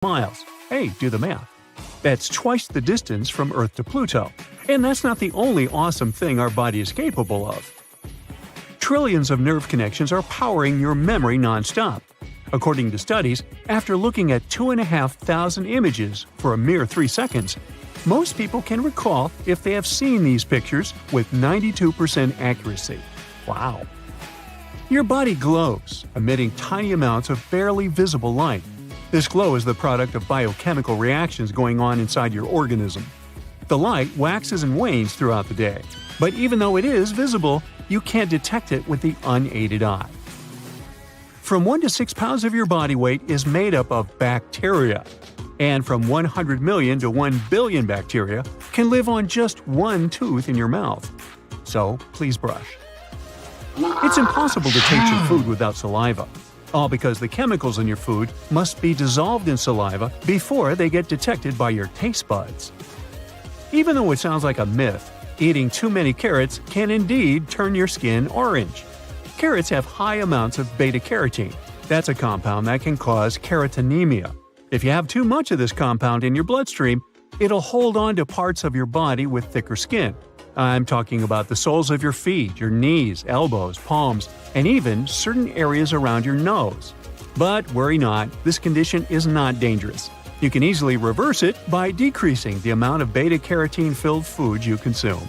miles. Hey, do the math. That's twice the distance from Earth to Pluto. And that's not the only awesome thing our body is capable of. Trillions of nerve connections are powering your memory nonstop. According to studies, after looking at 2,500 images for a mere 3 seconds, most people can recall if they have seen these pictures with 92% accuracy. Wow! Your body glows, emitting tiny amounts of barely visible light. This glow is the product of biochemical reactions going on inside your organism. The light waxes and wanes throughout the day, but even though it is visible, you can't detect it with the unaided eye. From 1 to 6 pounds of your body weight is made up of bacteria, and from 100 million to 1 billion bacteria can live on just one tooth in your mouth. So please brush. It's impossible to taste your food without saliva, all because the chemicals in your food must be dissolved in saliva before they get detected by your taste buds. Even though it sounds like a myth, eating too many carrots can indeed turn your skin orange. Carrots have high amounts of beta-carotene. That's a compound that can cause carotenemia. If you have too much of this compound in your bloodstream, it'll hold on to parts of your body with thicker skin. I'm talking about the soles of your feet, your knees, elbows, palms, and even certain areas around your nose. But worry not, this condition is not dangerous. You can easily reverse it by decreasing the amount of beta-carotene-filled foods you consume.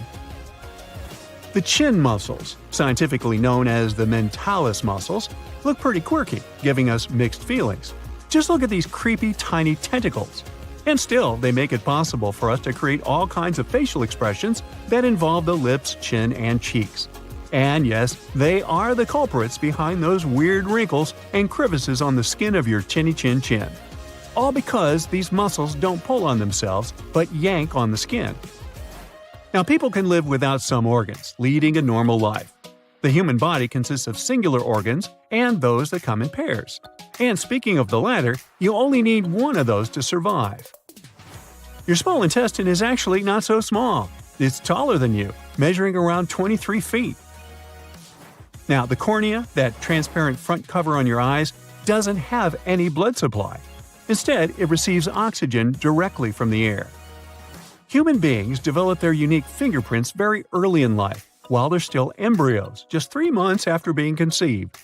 The chin muscles, scientifically known as the mentalis muscles, look pretty quirky, giving us mixed feelings. Just look at these creepy tiny tentacles. And still, they make it possible for us to create all kinds of facial expressions that involve the lips, chin, and cheeks. And yes, they are the culprits behind those weird wrinkles and crevices on the skin of your chinny chin chin. All because these muscles don't pull on themselves, but yank on the skin. Now, people can live without some organs, leading a normal life. The human body consists of singular organs and those that come in pairs. And speaking of the latter, you only need one of those to survive. Your small intestine is actually not so small. It's taller than you, measuring around 23 feet. Now, the cornea, that transparent front cover on your eyes, doesn't have any blood supply. Instead, it receives oxygen directly from the air. Human beings develop their unique fingerprints very early in life, while they're still embryos, just 3 months after being conceived.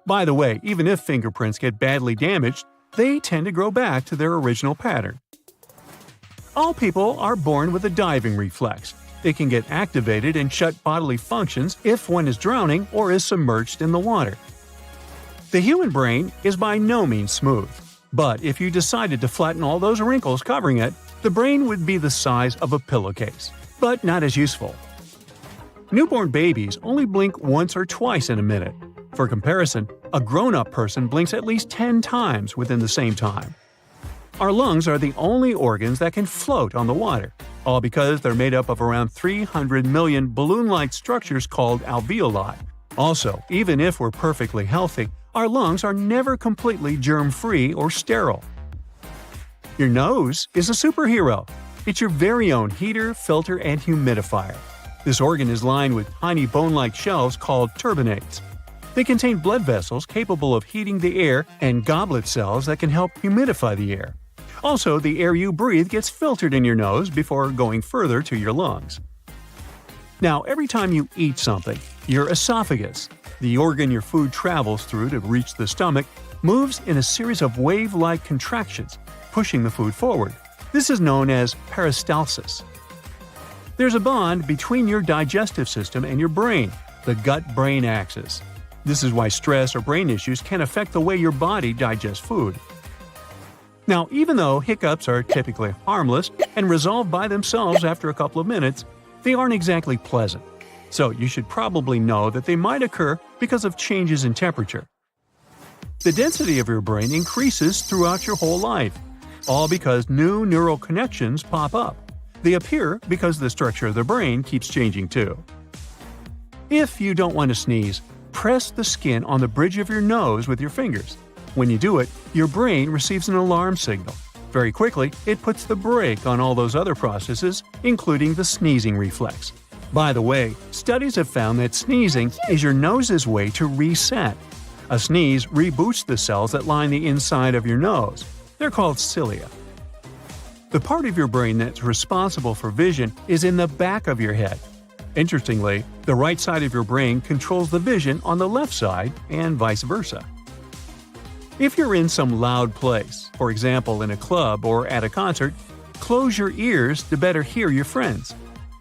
By the way, even if fingerprints get badly damaged, they tend to grow back to their original pattern. All people are born with a diving reflex. It can get activated and shut bodily functions if one is drowning or is submerged in the water. The human brain is by no means smooth, but if you decided to flatten all those wrinkles covering it, the brain would be the size of a pillowcase, but not as useful. Newborn babies only blink once or twice in a minute. For comparison, a grown-up person blinks at least 10 times within the same time. Our lungs are the only organs that can float on the water, all because they're made up of around 300 million balloon-like structures called alveoli. Also, even if we're perfectly healthy, our lungs are never completely germ-free or sterile. Your nose is a superhero. It's your very own heater, filter, and humidifier. This organ is lined with tiny bone-like shells called turbinates. They contain blood vessels capable of heating the air and goblet cells that can help humidify the air. Also, the air you breathe gets filtered in your nose before going further to your lungs. Now, every time you eat something, your esophagus, the organ your food travels through to reach the stomach, moves in a series of wave-like contractions, pushing the food forward. This is known as peristalsis. There's a bond between your digestive system and your brain, the gut-brain axis. This is why stress or brain issues can affect the way your body digests food. Now, even though hiccups are typically harmless and resolve by themselves after a couple of minutes, they aren't exactly pleasant. So you should probably know that they might occur because of changes in temperature. The density of your brain increases throughout your whole life, all because new neural connections pop up. They appear because the structure of the brain keeps changing too. If you don't want to sneeze, press the skin on the bridge of your nose with your fingers. When you do it, your brain receives an alarm signal. Very quickly, it puts the brake on all those other processes, including the sneezing reflex. By the way, studies have found that sneezing is your nose's way to reset. A sneeze reboots the cells that line the inside of your nose. They're called cilia. The part of your brain that's responsible for vision is in the back of your head. Interestingly, the right side of your brain controls the vision on the left side, and vice versa. If you're in some loud place, for example in a club or at a concert, close your ears to better hear your friends.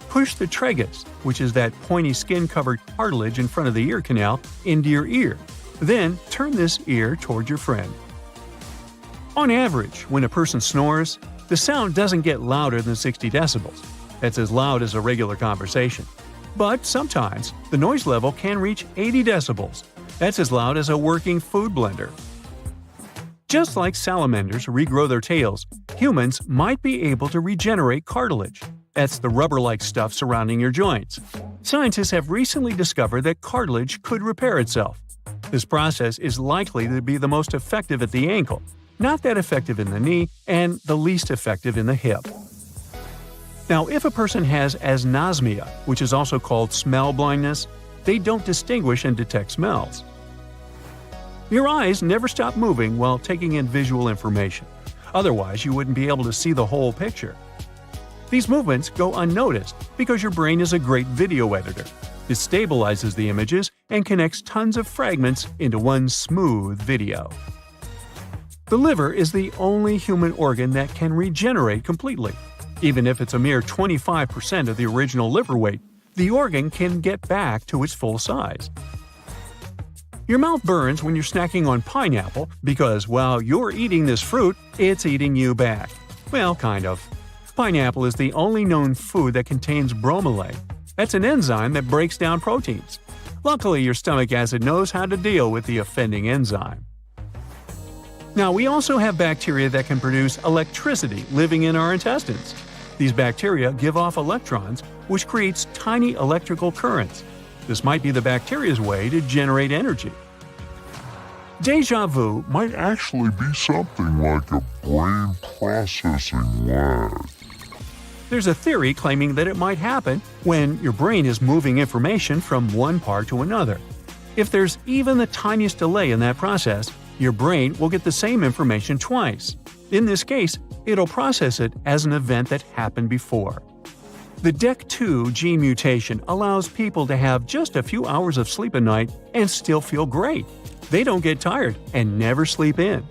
Push the tragus, which is that pointy skin-covered cartilage in front of the ear canal, into your ear. Then turn this ear toward your friend. On average, when a person snores, the sound doesn't get louder than 60 decibels. That's as loud as a regular conversation. But sometimes, the noise level can reach 80 decibels. That's as loud as a working food blender. Just like salamanders regrow their tails, humans might be able to regenerate cartilage. That's the rubber-like stuff surrounding your joints. Scientists have recently discovered that cartilage could repair itself. This process is likely to be the most effective at the ankle, not that effective in the knee, and the least effective in the hip. Now, if a person has anosmia, which is also called smell blindness, they don't distinguish and detect smells. Your eyes never stop moving while taking in visual information. Otherwise, you wouldn't be able to see the whole picture. These movements go unnoticed because your brain is a great video editor. It stabilizes the images and connects tons of fragments into one smooth video. The liver is the only human organ that can regenerate completely. Even if it's a mere 25% of the original liver weight, the organ can get back to its full size. Your mouth burns when you're snacking on pineapple because while you're eating this fruit, it's eating you back. Well, kind of. Pineapple is the only known food that contains bromelain. That's an enzyme that breaks down proteins. Luckily, your stomach acid knows how to deal with the offending enzyme. Now, we also have bacteria that can produce electricity living in our intestines. These bacteria give off electrons, which creates tiny electrical currents. This might be the bacteria's way to generate energy. Déjà vu Might actually be something like a brain processing lag. There's a theory claiming that it might happen when your brain is moving information from one part to another. If there's even the tiniest delay in that process, your brain will get the same information twice. In this case, it'll process it as an event that happened before. The DEC2 gene mutation allows people to have just a few hours of sleep a night and still feel great. They don't get tired and never sleep in.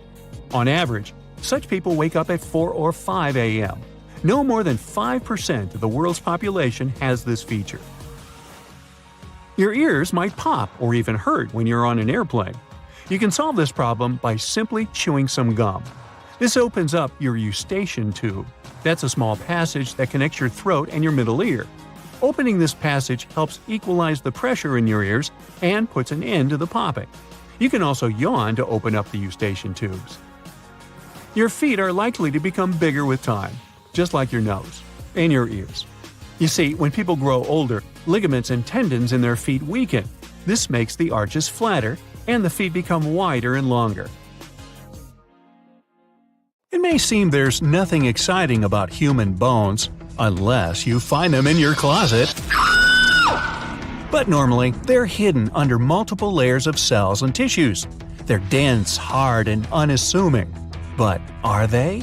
On average, such people wake up at 4 or 5 a.m. No more than 5% of the world's population has this feature. Your ears might pop or even hurt when you're on an airplane. You can solve this problem by simply chewing some gum. This opens up your eustachian tube. That's a small passage that connects your throat and your middle ear. Opening this passage helps equalize the pressure in your ears and puts an end to the popping. You can also yawn to open up the eustachian tubes. Your feet are likely to become bigger with time, just like your nose and your ears. You see, when people grow older, ligaments and tendons in their feet weaken. This makes the arches flatter, and the feet become wider and longer. It may seem there's nothing exciting about human bones, unless you find them in your closet. But normally, they're hidden under multiple layers of cells and tissues. They're dense, hard, and unassuming. But are they?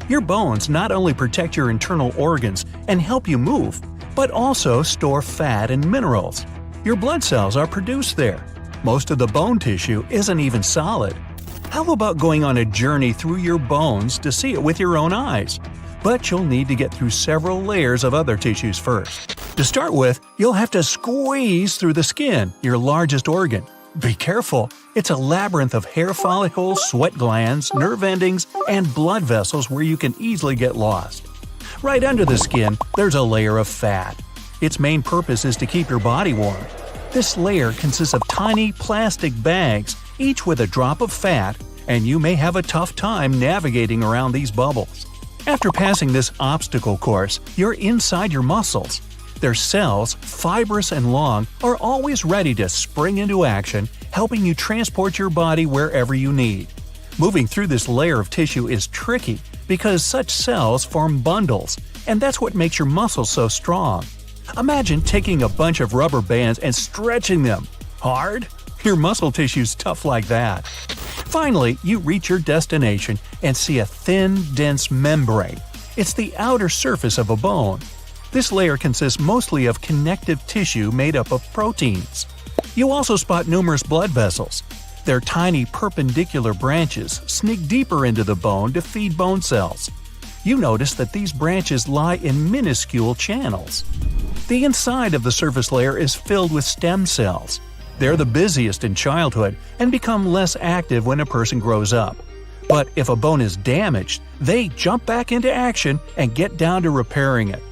Your bones not only protect your internal organs and help you move, but also store fat and minerals. Your blood cells are produced there. Most of the bone tissue isn't even solid. How about going on a journey through your bones to see it with your own eyes? But you'll need to get through several layers of other tissues first. To start with, you'll have to squeeze through the skin, your largest organ. Be careful, it's a labyrinth of hair follicles, sweat glands, nerve endings, and blood vessels where you can easily get lost. Right under the skin, there's a layer of fat. Its main purpose is to keep your body warm. This layer consists of tiny plastic bags, each with a drop of fat, and you may have a tough time navigating around these bubbles. After passing this obstacle course, you're inside your muscles. Their cells, fibrous and long, are always ready to spring into action, helping you transport your body wherever you need. Moving through this layer of tissue is tricky because such cells form bundles, and that's what makes your muscles so strong. Imagine taking a bunch of rubber bands and stretching them. Hard? Your muscle tissue's tough like that. Finally, you reach your destination and see a thin, dense membrane. It's the outer surface of a bone. This layer consists mostly of connective tissue made up of proteins. You also spot numerous blood vessels. Their tiny perpendicular branches sneak deeper into the bone to feed bone cells. You notice that these branches lie in minuscule channels. The inside of the surface layer is filled with stem cells. They're the busiest in childhood and become less active when a person grows up. But if a bone is damaged, they jump back into action and get down to repairing it.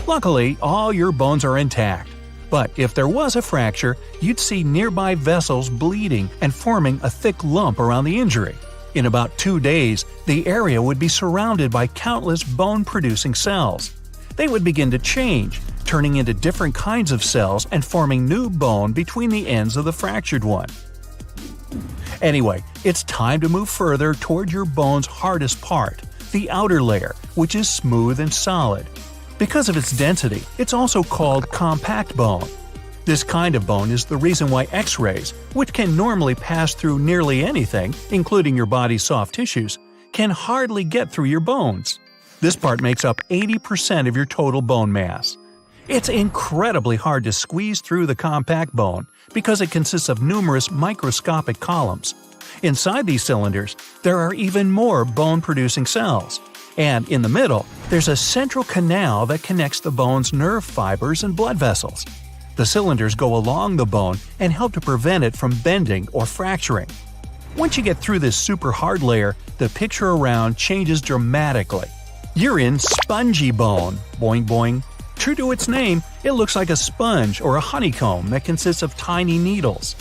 Luckily, all your bones are intact. But if there was a fracture, you'd see nearby vessels bleeding and forming a thick lump around the injury. In about 2 days, the area would be surrounded by countless bone-producing cells. They would begin to change, turning into different kinds of cells and forming new bone between the ends of the fractured one. Anyway, it's time to move further toward your bone's hardest part, the outer layer, which is smooth and solid. Because of its density, it's also called compact bone. This kind of bone is the reason why X-rays, which can normally pass through nearly anything, including your body's soft tissues, can hardly get through your bones. This part makes up 80% of your total bone mass. It's incredibly hard to squeeze through the compact bone because it consists of numerous microscopic columns. Inside these cylinders, there are even more bone-producing cells. And in the middle, there's a central canal that connects the bone's nerve fibers and blood vessels. The cylinders go along the bone and help to prevent it from bending or fracturing. Once you get through this super hard layer, the picture around changes dramatically. You're in spongy bone. Boing boing. True to its name, it looks like a sponge or a honeycomb that consists of tiny needles.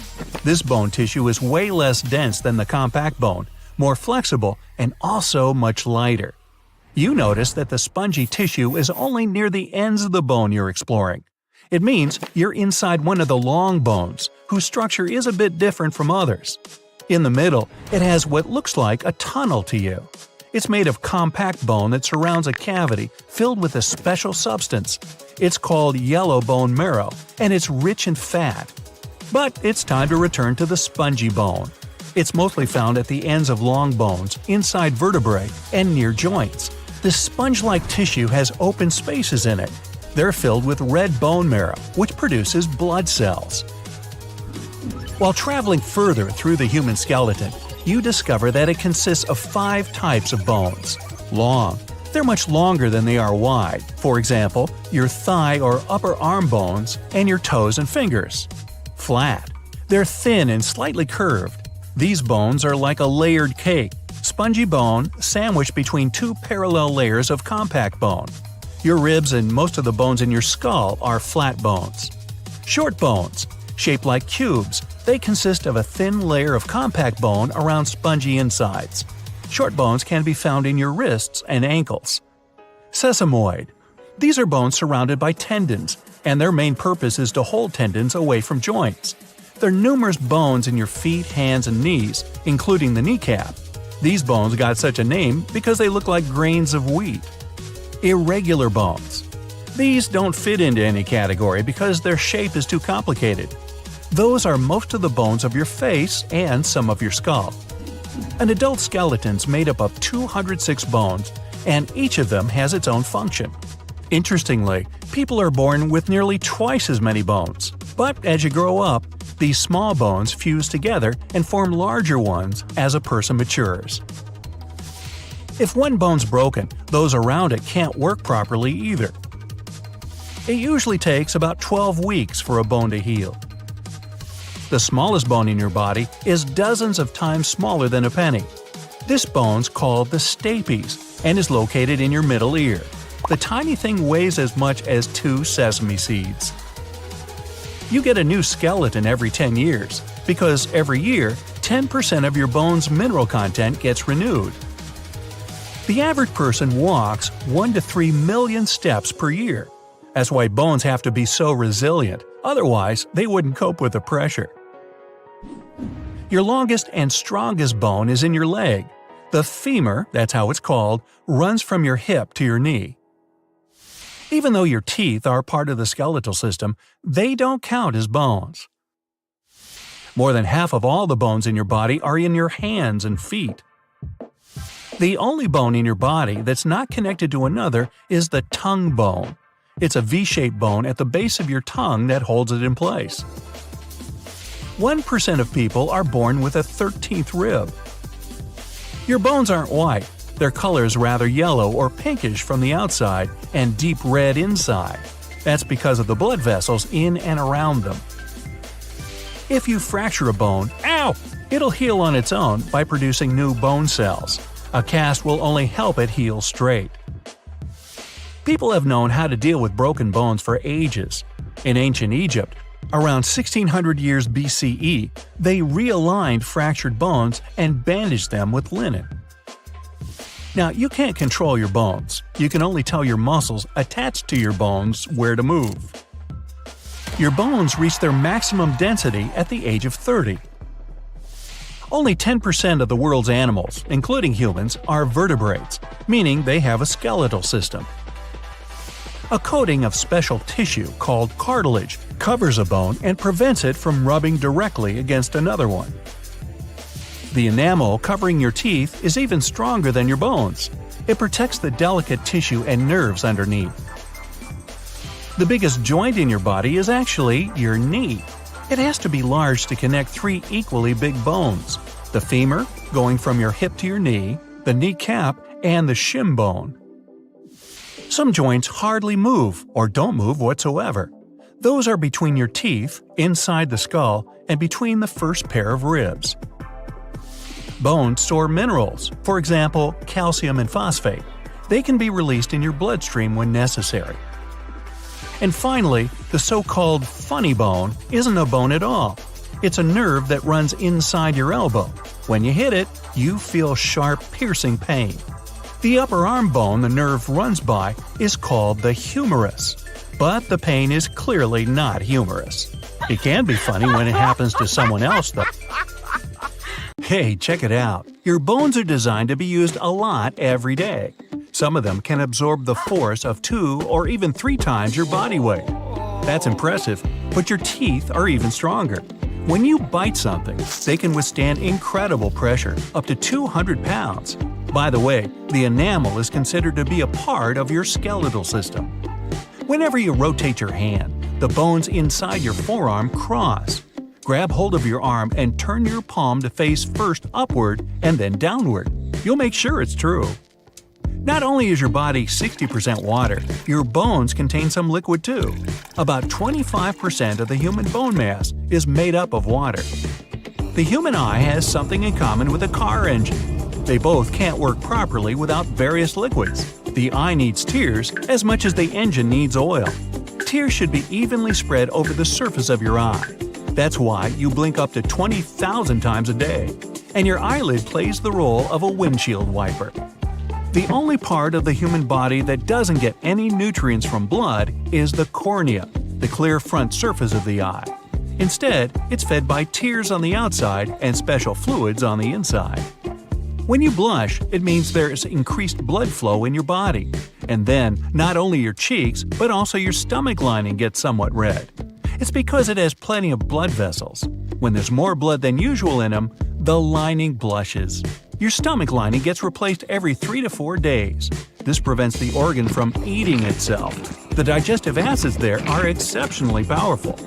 This bone tissue is way less dense than the compact bone, more flexible, and also much lighter. You notice that the spongy tissue is only near the ends of the bone you're exploring. It means you're inside one of the long bones, whose structure is a bit different from others. In the middle, it has what looks like a tunnel to you. It's made of compact bone that surrounds a cavity filled with a special substance. It's called yellow bone marrow, and it's rich in fat. But it's time to return to the spongy bone. It's mostly found at the ends of long bones, inside vertebrae, and near joints. This sponge-like tissue has open spaces in it. They're filled with red bone marrow, which produces blood cells. While traveling further through the human skeleton, you discover that it consists of 5 types of bones. Long. They're much longer than they are wide. For example, your thigh or upper arm bones and your toes and fingers. Flat. They're thin and slightly curved. These bones are like a layered cake. Spongy bone sandwiched between 2 parallel layers of compact bone. Your ribs and most of the bones in your skull are flat bones. Short bones. Shaped like cubes, they consist of a thin layer of compact bone around spongy insides. Short bones can be found in your wrists and ankles. Sesamoid. These are bones surrounded by tendons, and their main purpose is to hold tendons away from joints. There are numerous bones in your feet, hands, and knees, including the kneecap. These bones got such a name because they look like grains of wheat. Irregular bones. These don't fit into any category because their shape is too complicated. Those are most of the bones of your face and some of your skull. An adult skeleton's made up of 206 bones, and each of them has its own function. Interestingly, people are born with nearly twice as many bones. But as you grow up, these small bones fuse together and form larger ones as a person matures. If one bone's broken, those around it can't work properly either. It usually takes about 12 weeks for a bone to heal. The smallest bone in your body is dozens of times smaller than a penny. This bone's called the stapes and is located in your middle ear. The tiny thing weighs as much as 2 sesame seeds. You get a new skeleton every 10 years, because every year, 10% of your bone's mineral content gets renewed. The average person walks 1 to 3 million steps per year. That's why bones have to be so resilient, otherwise they wouldn't cope with the pressure. Your longest and strongest bone is in your leg. The femur, that's how it's called, runs from your hip to your knee. Even though your teeth are part of the skeletal system, they don't count as bones. More than half of all the bones in your body are in your hands and feet. The only bone in your body that's not connected to another is the tongue bone. It's a V-shaped bone at the base of your tongue that holds it in place. 1% of people are born with a 13th rib. Your bones aren't white. Their color is rather yellow or pinkish from the outside and deep red inside. That's because of the blood vessels in and around them. If you fracture a bone, ow! It'll heal on its own by producing new bone cells. A cast will only help it heal straight. People have known how to deal with broken bones for ages. In ancient Egypt, around 1600 years BCE, they realigned fractured bones and bandaged them with linen. Now, you can't control your bones. You can only tell your muscles attached to your bones where to move. Your bones reach their maximum density at the age of 30. Only 10% of the world's animals, including humans, are vertebrates, meaning they have a skeletal system. A coating of special tissue called cartilage covers a bone and prevents it from rubbing directly against another one. The enamel covering your teeth is even stronger than your bones. It protects the delicate tissue and nerves underneath. The biggest joint in your body is actually your knee. It has to be large to connect 3 equally big bones: the femur, going from your hip to your knee, the kneecap, and the shin bone. Some joints hardly move or don't move whatsoever. Those are between your teeth, inside the skull, and between the first pair of ribs. Bones store minerals, for example, calcium and phosphate. They can be released in your bloodstream when necessary. And finally, the so-called funny bone isn't a bone at all. It's a nerve that runs inside your elbow. When you hit it, you feel sharp, piercing pain. The upper arm bone the nerve runs by is called the humerus. But the pain is clearly not humorous. It can be funny when it happens to someone else, though. Hey, check it out. Your bones are designed to be used a lot every day. Some of them can absorb the force of 2 or even 3 times your body weight. That's impressive, but your teeth are even stronger. When you bite something, they can withstand incredible pressure, up to 200 pounds. By the way, the enamel is considered to be a part of your skeletal system. Whenever you rotate your hand, the bones inside your forearm cross. Grab hold of your arm and turn your palm to face first upward and then downward. You'll make sure it's true. Not only is your body 60% water, your bones contain some liquid too. About 25% of the human bone mass is made up of water. The human eye has something in common with a car engine. They both can't work properly without various liquids. The eye needs tears as much as the engine needs oil. Tears should be evenly spread over the surface of your eye. That's why you blink up to 20,000 times a day, and your eyelid plays the role of a windshield wiper. The only part of the human body that doesn't get any nutrients from blood is the cornea, the clear front surface of the eye. Instead, it's fed by tears on the outside and special fluids on the inside. When you blush, it means there's increased blood flow in your body. And then, not only your cheeks, but also your stomach lining gets somewhat red. It's because it has plenty of blood vessels. When there's more blood than usual in them, the lining blushes. Your stomach lining gets replaced every 3 to 4 days. This prevents the organ from eating itself. The digestive acids there are exceptionally powerful.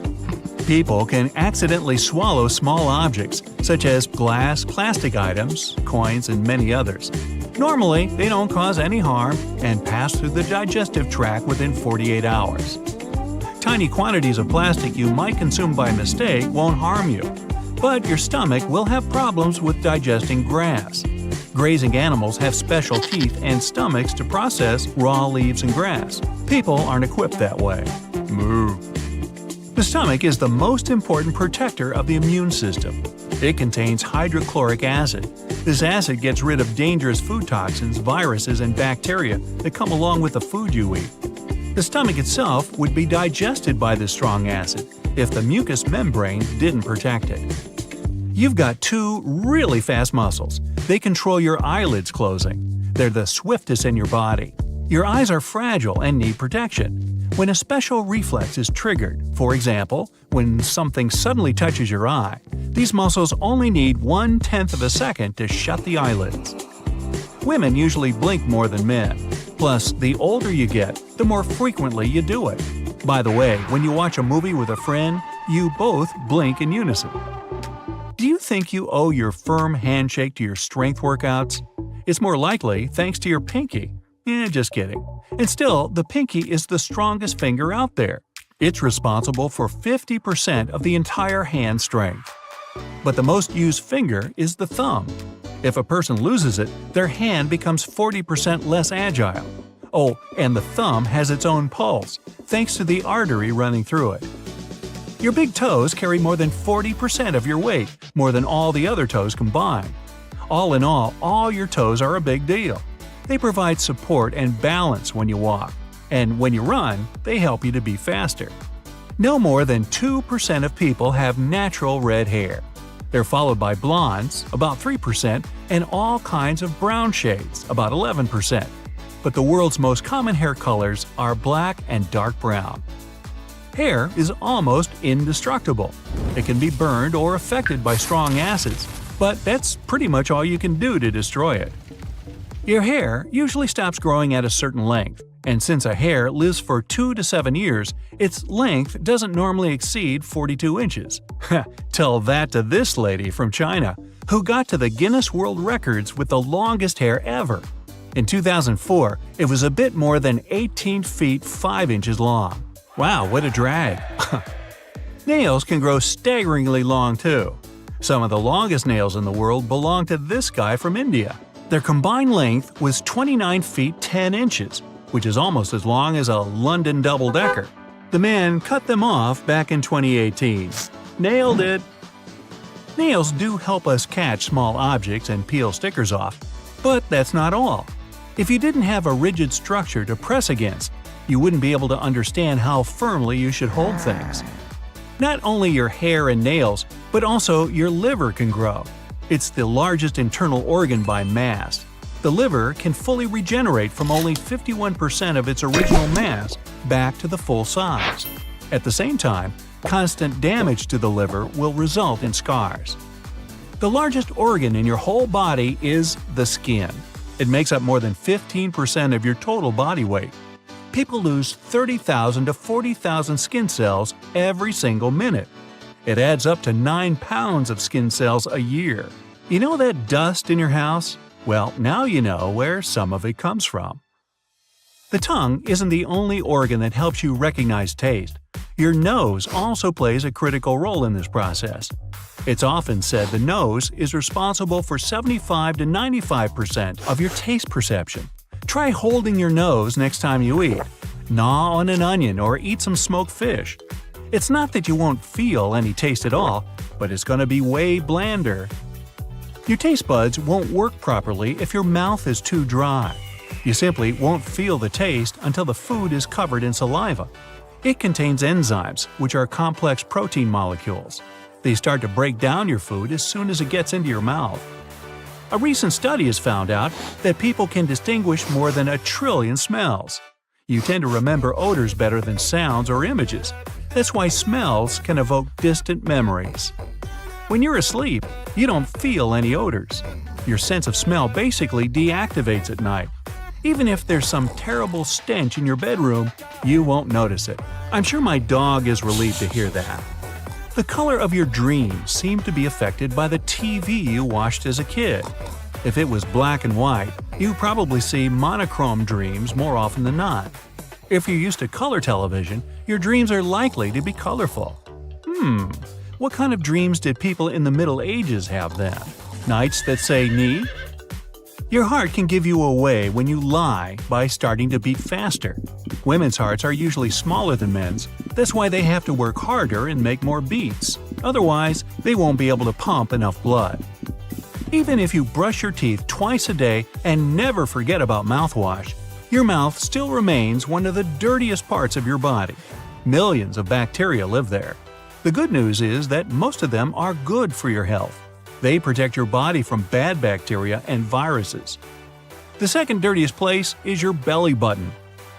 People can accidentally swallow small objects, such as glass, plastic items, coins, and many others. Normally, they don't cause any harm and pass through the digestive tract within 48 hours. Tiny quantities of plastic you might consume by mistake won't harm you, but your stomach will have problems with digesting grass. Grazing animals have special teeth and stomachs to process raw leaves and grass. People aren't equipped that way. Moo. The stomach is the most important protector of the immune system. It contains hydrochloric acid. This acid gets rid of dangerous food toxins, viruses, and bacteria that come along with the food you eat. The stomach itself would be digested by this strong acid if the mucous membrane didn't protect it. You've got 2 really fast muscles. They control your eyelids closing. They're the swiftest in your body. Your eyes are fragile and need protection. When a special reflex is triggered, for example, when something suddenly touches your eye, these muscles only need 1/10 of a second to shut the eyelids. Women usually blink more than men. Plus, the older you get, the more frequently you do it. By the way, when you watch a movie with a friend, you both blink in unison. Do you think you owe your firm handshake to your strength workouts? It's more likely thanks to your pinky. Just kidding. And still, the pinky is the strongest finger out there. It's responsible for 50% of the entire hand strength. But the most used finger is the thumb. If a person loses it, their hand becomes 40% less agile. Oh, and the thumb has its own pulse, thanks to the artery running through it. Your big toes carry more than 40% of your weight, more than all the other toes combined. All in all your toes are a big deal. They provide support and balance when you walk, and when you run, they help you to be faster. No more than 2% of people have natural red hair. They're followed by blondes, about 3%, and all kinds of brown shades, about 11%. But the world's most common hair colors are black and dark brown. Hair is almost indestructible. It can be burned or affected by strong acids, but that's pretty much all you can do to destroy it. Your hair usually stops growing at a certain length, and since a hair lives for 2 to 7 years, its length doesn't normally exceed 42 inches. Tell that to this lady from China, who got to the Guinness World Records with the longest hair ever. In 2004, it was a bit more than 18 feet 5 inches long. Wow, what a drag! Nails can grow staggeringly long too. Some of the longest nails in the world belong to this guy from India. Their combined length was 29 feet 10 inches, which is almost as long as a London double-decker. The man cut them off back in 2018. Nailed it! Nails do help us catch small objects and peel stickers off, but that's not all. If you didn't have a rigid structure to press against, you wouldn't be able to understand how firmly you should hold things. Not only your hair and nails, but also your liver can grow. It's the largest internal organ by mass. The liver can fully regenerate from only 51% of its original mass back to the full size. At the same time, constant damage to the liver will result in scars. The largest organ in your whole body is the skin. It makes up more than 15% of your total body weight. People lose 30,000 to 40,000 skin cells every single minute. It adds up to 9 pounds of skin cells a year. You know that dust in your house? Well, now you know where some of it comes from. The tongue isn't the only organ that helps you recognize taste. Your nose also plays a critical role in this process. It's often said the nose is responsible for 75 to 95% of your taste perception. Try holding your nose next time you eat. Gnaw on an onion or eat some smoked fish. It's not that you won't feel any taste at all, but it's going to be way blander. Your taste buds won't work properly if your mouth is too dry. You simply won't feel the taste until the food is covered in saliva. It contains enzymes, which are complex protein molecules. They start to break down your food as soon as it gets into your mouth. A recent study has found out that people can distinguish more than 1 trillion smells. You tend to remember odors better than sounds or images. That's why smells can evoke distant memories. When you're asleep, you don't feel any odors. Your sense of smell basically deactivates at night. Even if there's some terrible stench in your bedroom, you won't notice it. I'm sure my dog is relieved to hear that. The color of your dreams seem to be affected by the TV you watched as a kid. If it was black and white, you probably see monochrome dreams more often than not. If you're used to color television, your dreams are likely to be colorful. What kind of dreams did people in the Middle Ages have then? Nights that say ni? Your heart can give you away when you lie by starting to beat faster. Women's hearts are usually smaller than men's. That's why they have to work harder and make more beats. Otherwise, they won't be able to pump enough blood. Even if you brush your teeth twice a day and never forget about mouthwash, your mouth still remains one of the dirtiest parts of your body. Millions of bacteria live there. The good news is that most of them are good for your health. They protect your body from bad bacteria and viruses. The second dirtiest place is your belly button.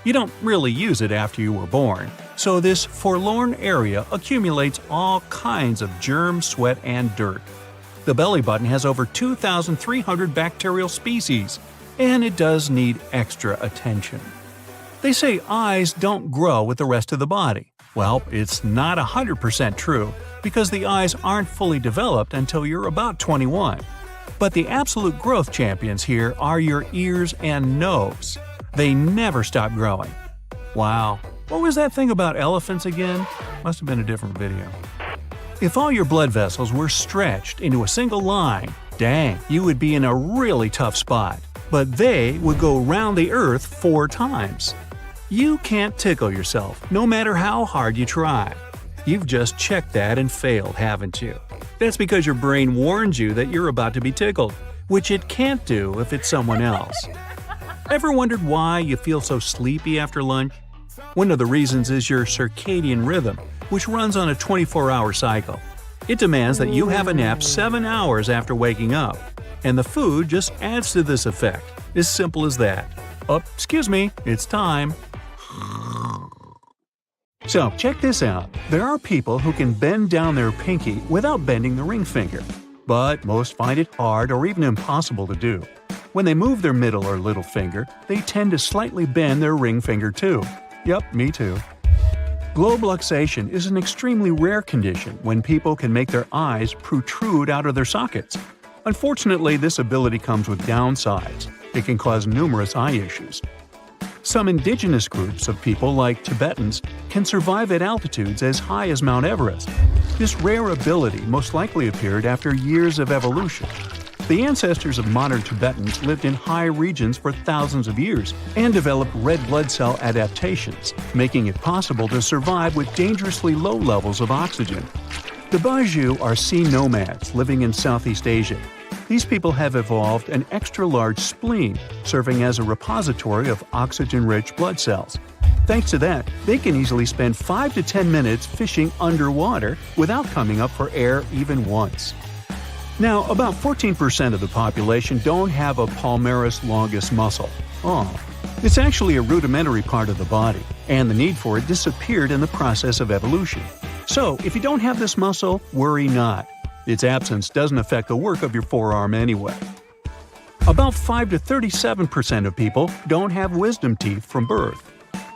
You don't really use it after you were born, so this forlorn area accumulates all kinds of germs, sweat, and dirt. The belly button has over 2,300 bacterial species, and it does need extra attention. They say eyes don't grow with the rest of the body. Well, it's not 100% true, because the eyes aren't fully developed until you're about 21. But the absolute growth champions here are your ears and nose. They never stop growing. Wow, what was that thing about elephants again? Must have been a different video. If all your blood vessels were stretched into a single line, dang, you would be in a really tough spot. But they would go round the earth 4 times. You can't tickle yourself, no matter how hard you try. You've just checked that and failed, haven't you? That's because your brain warns you that you're about to be tickled, which it can't do if it's someone else. Ever wondered why you feel so sleepy after lunch? One of the reasons is your circadian rhythm, which runs on a 24-hour cycle. It demands that you have a nap 7 hours after waking up, and the food just adds to this effect. As simple as that. Oh, excuse me, it's time. So, check this out. There are people who can bend down their pinky without bending the ring finger. But most find it hard or even impossible to do. When they move their middle or little finger, they tend to slightly bend their ring finger too. Yep, me too. Globe luxation is an extremely rare condition when people can make their eyes protrude out of their sockets. Unfortunately, this ability comes with downsides. It can cause numerous eye issues. Some indigenous groups of people, like Tibetans, can survive at altitudes as high as Mount Everest. This rare ability most likely appeared after years of evolution. The ancestors of modern Tibetans lived in high regions for thousands of years and developed red blood cell adaptations, making it possible to survive with dangerously low levels of oxygen. The Bajau are sea nomads living in Southeast Asia. These people have evolved an extra-large spleen, serving as a repository of oxygen-rich blood cells. Thanks to that, they can easily spend 5 to 10 minutes fishing underwater without coming up for air even once. Now, about 14% of the population don't have a palmaris longus muscle. Oh, it's actually a rudimentary part of the body, and the need for it disappeared in the process of evolution. So, if you don't have this muscle, worry not. Its absence doesn't affect the work of your forearm anyway. About 5 to 37% of people don't have wisdom teeth from birth.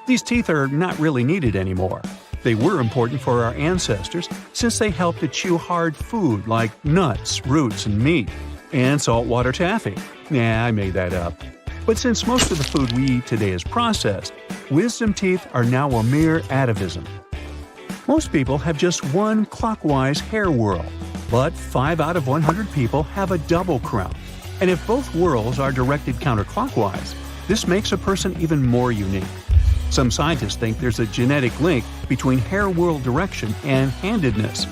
These teeth are not really needed anymore. They were important for our ancestors since they helped to chew hard food like nuts, roots, and meat, and saltwater taffy. Nah, I made that up. But since most of the food we eat today is processed, wisdom teeth are now a mere atavism. Most people have just one clockwise hair whorl, but 5 out of 100 people have a double crown. And if both whorls are directed counterclockwise, this makes a person even more unique. Some scientists think there's a genetic link between hair whorl direction and handedness.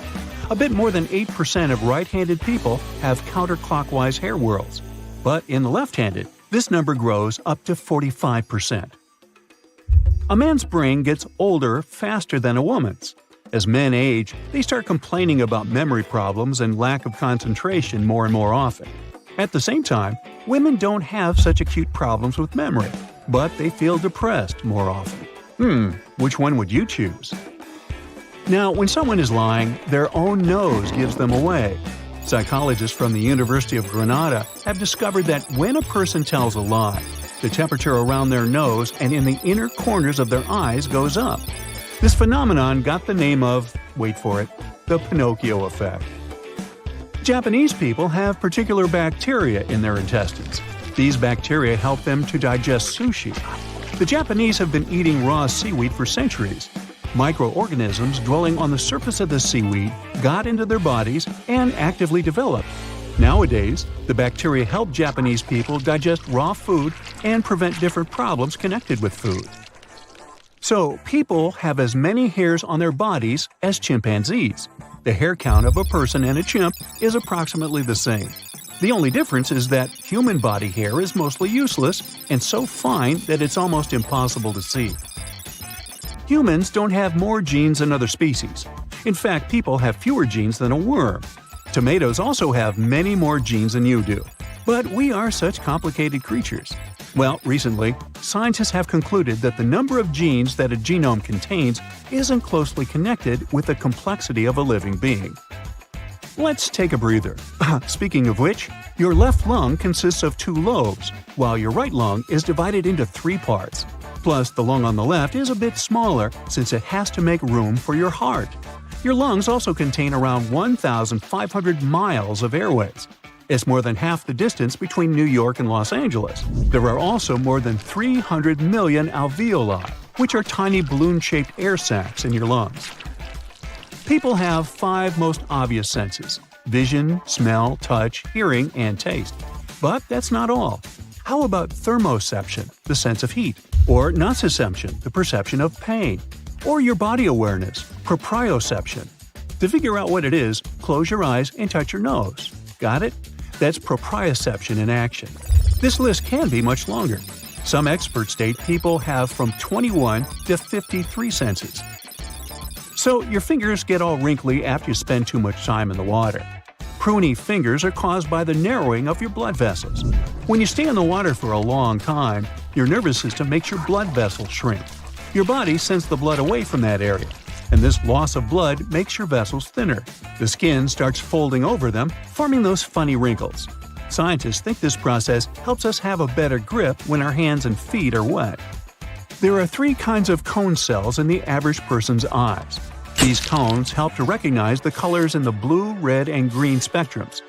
A bit more than 8% of right-handed people have counterclockwise hair whorls, but in the left-handed, this number grows up to 45%. A man's brain gets older faster than a woman's. As men age, they start complaining about memory problems and lack of concentration more and more often. At the same time, women don't have such acute problems with memory, but they feel depressed more often. Which one would you choose? Now, when someone is lying, their own nose gives them away. Psychologists from the University of Granada have discovered that when a person tells a lie, the temperature around their nose and in the inner corners of their eyes goes up. This phenomenon got the name of, wait for it, the Pinocchio effect. Japanese people have particular bacteria in their intestines. These bacteria help them to digest sushi. The Japanese have been eating raw seaweed for centuries. Microorganisms dwelling on the surface of the seaweed got into their bodies and actively developed. Nowadays, the bacteria help Japanese people digest raw food and prevent different problems connected with food. So, people have as many hairs on their bodies as chimpanzees. The hair count of a person and a chimp is approximately the same. The only difference is that human body hair is mostly useless and so fine that it's almost impossible to see. Humans don't have more genes than other species. In fact, people have fewer genes than a worm. Tomatoes also have many more genes than you do. But we are such complicated creatures. Well, recently, scientists have concluded that the number of genes that a genome contains isn't closely connected with the complexity of a living being. Let's take a breather. Speaking of which, your left lung consists of 2 lobes, while your right lung is divided into 3 parts. Plus, the lung on the left is a bit smaller since it has to make room for your heart. Your lungs also contain around 1,500 miles of airways. It's more than half the distance between New York and Los Angeles. There are also more than 300 million alveoli, which are tiny balloon-shaped air sacs in your lungs. People have 5 most obvious senses: vision, smell, touch, hearing, and taste. But that's not all. How about thermoception, the sense of heat? Or nociception, the perception of pain? Or your body awareness, proprioception? To figure out what it is, close your eyes and touch your nose. Got it? That's proprioception in action. This list can be much longer. Some experts state people have from 21 to 53 senses. So your fingers get all wrinkly after you spend too much time in the water. Pruny fingers are caused by the narrowing of your blood vessels. When you stay in the water for a long time, your nervous system makes your blood vessels shrink. Your body sends the blood away from that area, and this loss of blood makes your vessels thinner. The skin starts folding over them, forming those funny wrinkles. Scientists think this process helps us have a better grip when our hands and feet are wet. There are 3 kinds of cone cells in the average person's eyes. These cones help to recognize the colors in the blue, red, and green spectrums.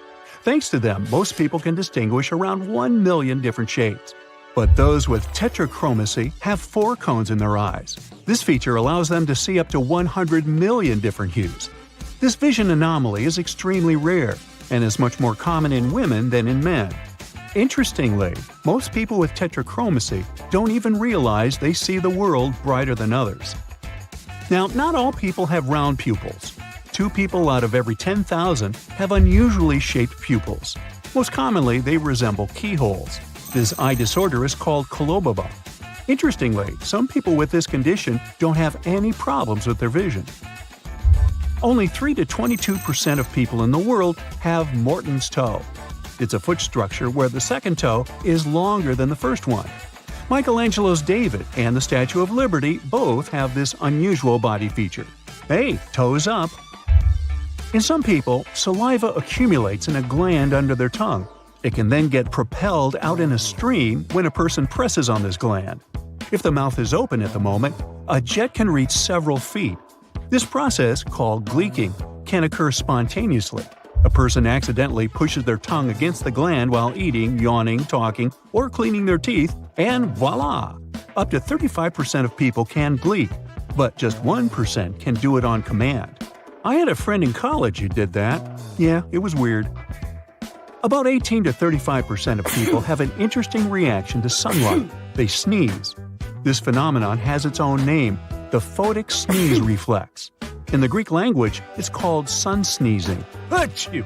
Thanks to them, most people can distinguish around 1 million different shades. But those with tetrachromacy have 4 cones in their eyes. This feature allows them to see up to 100 million different hues. This vision anomaly is extremely rare and is much more common in women than in men. Interestingly, most people with tetrachromacy don't even realize they see the world brighter than others. Now, not all people have round pupils. 2 people out of every 10,000 have unusually shaped pupils. Most commonly, they resemble keyholes. This eye disorder is called coloboma. Interestingly, some people with this condition don't have any problems with their vision. Only 3 to 22% of people in the world have Morton's toe. It's a foot structure where the second toe is longer than the first one. Michelangelo's David and the Statue of Liberty both have this unusual body feature. Hey, toes up! In some people, saliva accumulates in a gland under their tongue. It can then get propelled out in a stream when a person presses on this gland. If the mouth is open at the moment, a jet can reach several feet. This process, called gleeking, can occur spontaneously. A person accidentally pushes their tongue against the gland while eating, yawning, talking, or cleaning their teeth, and voila! Up to 35% of people can gleek, but just 1% can do it on command. I had a friend in college who did that. Yeah, it was weird. About 18 to 35% of people have an interesting reaction to sunlight. They sneeze. This phenomenon has its own name, the photic sneeze reflex. In the Greek language, it's called sun sneezing. Achoo!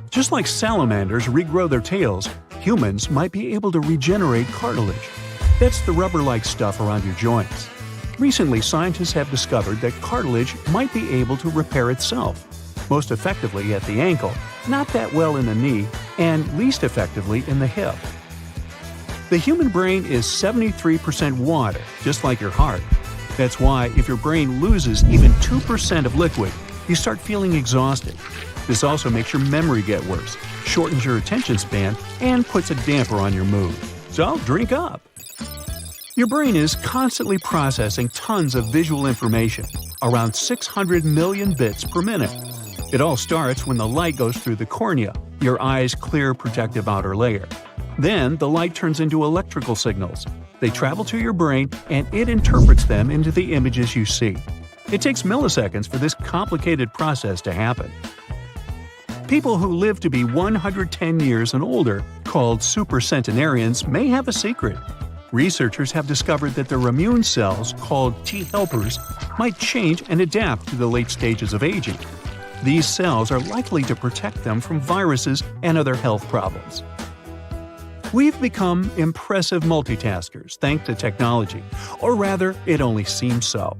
Just like salamanders regrow their tails, humans might be able to regenerate cartilage. That's the rubber-like stuff around your joints. Recently, scientists have discovered that cartilage might be able to repair itself, most effectively at the ankle, not that well in the knee, and least effectively in the hip. The human brain is 73% water, just like your heart. That's why if your brain loses even 2% of liquid, you start feeling exhausted. This also makes your memory get worse, shortens your attention span, and puts a damper on your mood. So drink up! Your brain is constantly processing tons of visual information, around 600 million bits per minute. It all starts when the light goes through the cornea, your eye's clear protective outer layer. Then the light turns into electrical signals. They travel to your brain and it interprets them into the images you see. It takes milliseconds for this complicated process to happen. People who live to be 110 years and older, called supercentenarians, may have a secret. Researchers have discovered that their immune cells, called T helpers, might change and adapt to the late stages of aging. These cells are likely to protect them from viruses and other health problems. We've become impressive multitaskers thanks to technology, or rather, it only seems so.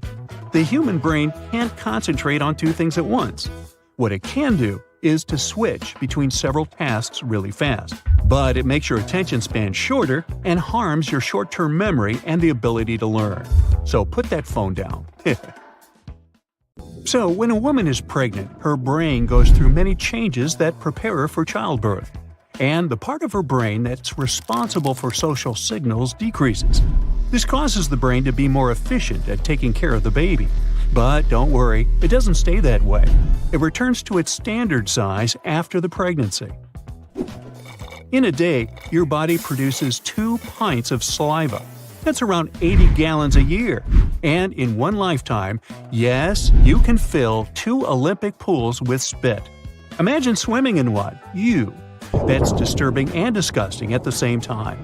The human brain can't concentrate on 2 things at once. What it can do is to switch between several tasks really fast. but it makes your attention span shorter and harms your short-term memory and the ability to learn. So put that phone down. So, when a woman is pregnant, her brain goes through many changes that prepare her for childbirth. And the part of her brain that's responsible for social signals decreases. This causes the brain to be more efficient at taking care of the baby. But don't worry, it doesn't stay that way. It returns to its standard size after the pregnancy. In a day, your body produces 2 pints of saliva. That's around 80 gallons a year. And in one lifetime, yes, you can fill 2 Olympic pools with spit. Imagine swimming in one. That's disturbing and disgusting at the same time.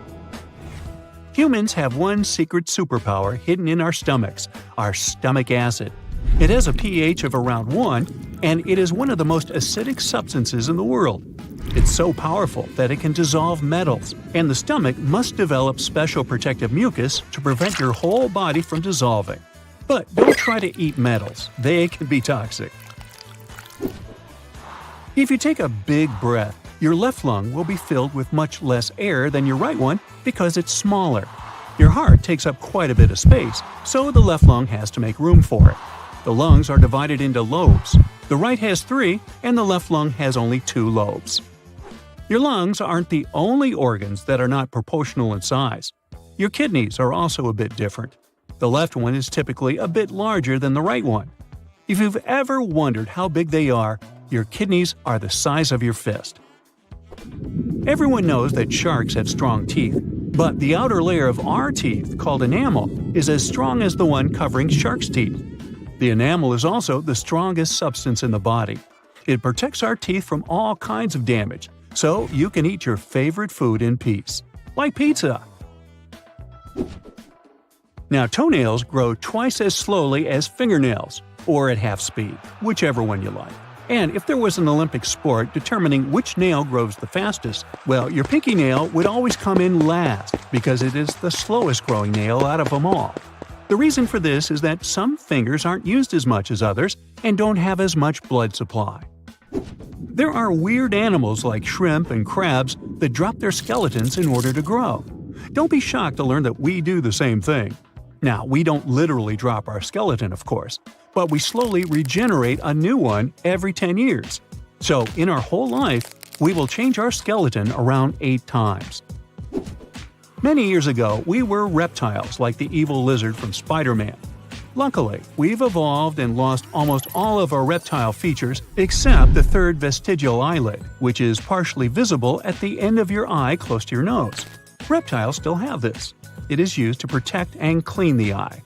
Humans have one secret superpower hidden in our stomachs, our stomach acid. It has a pH of around 1, and it is one of the most acidic substances in the world. It's so powerful that it can dissolve metals, and the stomach must develop special protective mucus to prevent your whole body from dissolving. But don't try to eat metals, they can be toxic. If you take a big breath, your left lung will be filled with much less air than your right one because it's smaller. Your heart takes up quite a bit of space, so the left lung has to make room for it. The lungs are divided into lobes. The right has 3, and the left lung has only 2 lobes. Your lungs aren't the only organs that are not proportional in size. Your kidneys are also a bit different. The left one is typically a bit larger than the right one. If you've ever wondered how big they are, your kidneys are the size of your fist. Everyone knows that sharks have strong teeth, but the outer layer of our teeth, called enamel, is as strong as the one covering sharks' teeth. The enamel is also the strongest substance in the body. It protects our teeth from all kinds of damage, so you can eat your favorite food in peace, like pizza. Now, toenails grow twice as slowly as fingernails, or at half speed, whichever one you like. And if there was an Olympic sport determining which nail grows the fastest, well, your pinky nail would always come in last because it is the slowest growing nail out of them all. The reason for this is that some fingers aren't used as much as others and don't have as much blood supply. There are weird animals like shrimp and crabs that drop their skeletons in order to grow. Don't be shocked to learn that we do the same thing. Now, we don't literally drop our skeleton, of course, but we slowly regenerate a new one every 10 years. So, in our whole life, we will change our skeleton around 8 times. Many years ago, we were reptiles like the evil lizard from Spider-Man. Luckily, we've evolved and lost almost all of our reptile features except the 3rd vestigial eyelid, which is partially visible at the end of your eye close to your nose. Reptiles still have this. It is used to protect and clean the eye.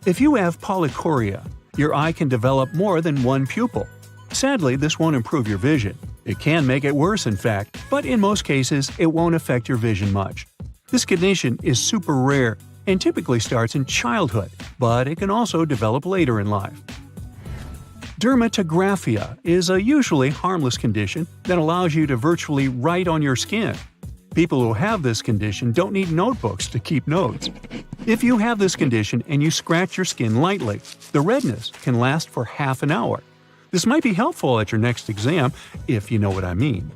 If you have polychoria, your eye can develop more than one pupil. Sadly, this won't improve your vision. It can make it worse, in fact, but in most cases, it won't affect your vision much. This condition is super rare and typically starts in childhood, but it can also develop later in life. Dermatographia is a usually harmless condition that allows you to virtually write on your skin. People who have this condition don't need notebooks to keep notes. If you have this condition and you scratch your skin lightly, the redness can last for half an hour. This might be helpful at your next exam, if you know what I mean.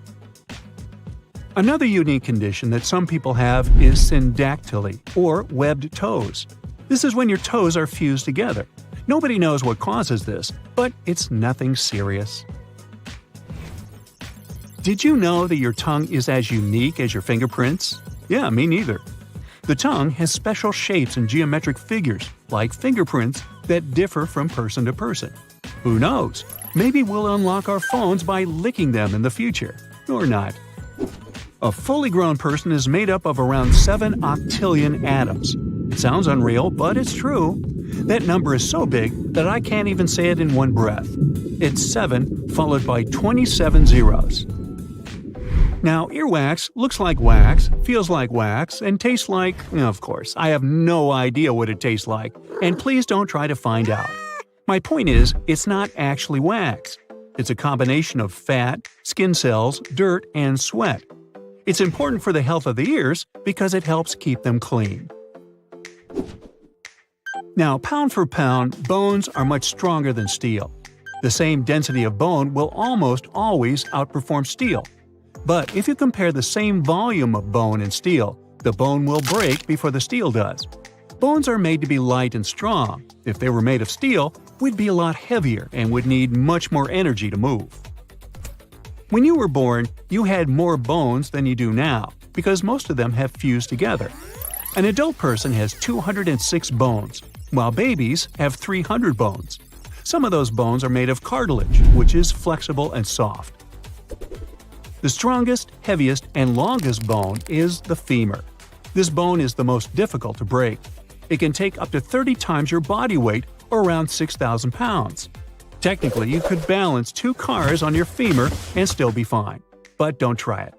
Another unique condition that some people have is syndactyly, or webbed toes. This is when your toes are fused together. Nobody knows what causes this, but it's nothing serious. Did you know that your tongue is as unique as your fingerprints? Yeah, me neither. The tongue has special shapes and geometric figures, like fingerprints, that differ from person to person. Who knows? Maybe we'll unlock our phones by licking them in the future. Or not. A fully grown person is made up of around 7 octillion atoms. It sounds unreal, but it's true. That number is so big that I can't even say it in one breath. It's 7 followed by 27 zeros. Now, earwax looks like wax, feels like wax, and tastes like… of course, I have no idea what it tastes like, and please don't try to find out. My point is, it's not actually wax. It's a combination of fat, skin cells, dirt, and sweat. It's important for the health of the ears because it helps keep them clean. Now, pound for pound, bones are much stronger than steel. The same density of bone will almost always outperform steel. But if you compare the same volume of bone and steel, the bone will break before the steel does. Bones are made to be light and strong. If they were made of steel, we'd be a lot heavier and would need much more energy to move. When you were born, you had more bones than you do now, because most of them have fused together. An adult person has 206 bones, while babies have 300 bones. Some of those bones are made of cartilage, which is flexible and soft. The strongest, heaviest, and longest bone is the femur. This bone is the most difficult to break. It can take up to 30 times your body weight, or around 6,000 pounds. Technically, you could balance 2 cars on your femur and still be fine. But don't try it.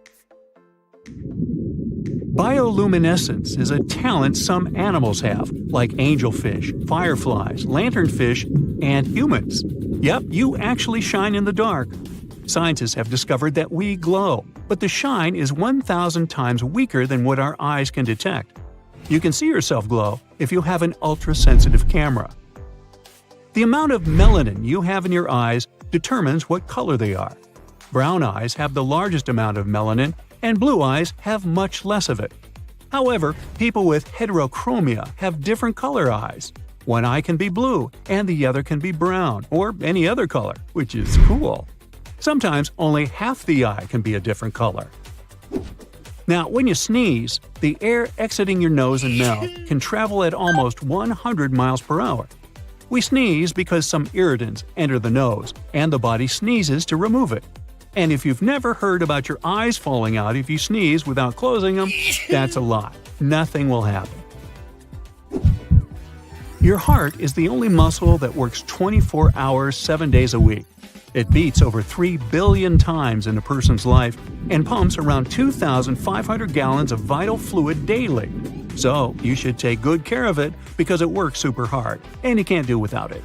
Bioluminescence is a talent some animals have, like angelfish, fireflies, lanternfish, and humans. Yep, you actually shine in the dark. Scientists have discovered that we glow, but the shine is 1,000 times weaker than what our eyes can detect. You can see yourself glow if you have an ultra-sensitive camera. The amount of melanin you have in your eyes determines what color they are. Brown eyes have the largest amount of melanin, and blue eyes have much less of it. However, people with heterochromia have different color eyes. One eye can be blue, and the other can be brown, or any other color, which is cool. Sometimes only half the eye can be a different color. Now, when you sneeze, the air exiting your nose and mouth can travel at almost 100 miles per hour. We sneeze because some irritants enter the nose, and the body sneezes to remove it. And if you've never heard about your eyes falling out if you sneeze without closing them, that's a lie. Nothing will happen. Your heart is the only muscle that works 24 hours, 7 days a week. It beats over 3 billion times in a person's life and pumps around 2,500 gallons of vital fluid daily. So, you should take good care of it because it works super hard, and you can't do without it.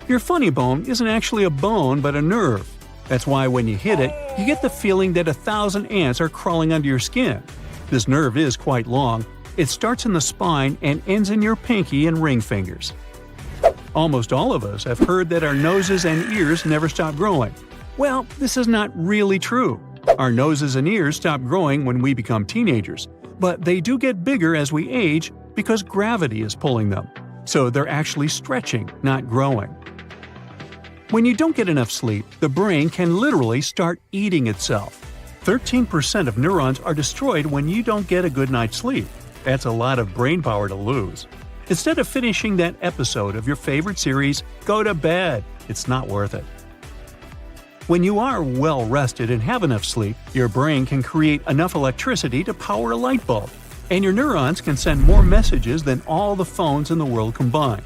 Your funny bone isn't actually a bone but a nerve. That's why when you hit it, you get the feeling that 1,000 ants are crawling under your skin. This nerve is quite long. It starts in the spine and ends in your pinky and ring fingers. Almost all of us have heard that our noses and ears never stop growing. Well, this is not really true. Our noses and ears stop growing when we become teenagers, but they do get bigger as we age because gravity is pulling them. So they're actually stretching, not growing. When you don't get enough sleep, the brain can literally start eating itself. 13% of neurons are destroyed when you don't get a good night's sleep. That's a lot of brain power to lose. Instead of finishing that episode of your favorite series, go to bed. It's not worth it. When you are well rested and have enough sleep, your brain can create enough electricity to power a light bulb, and your neurons can send more messages than all the phones in the world combined.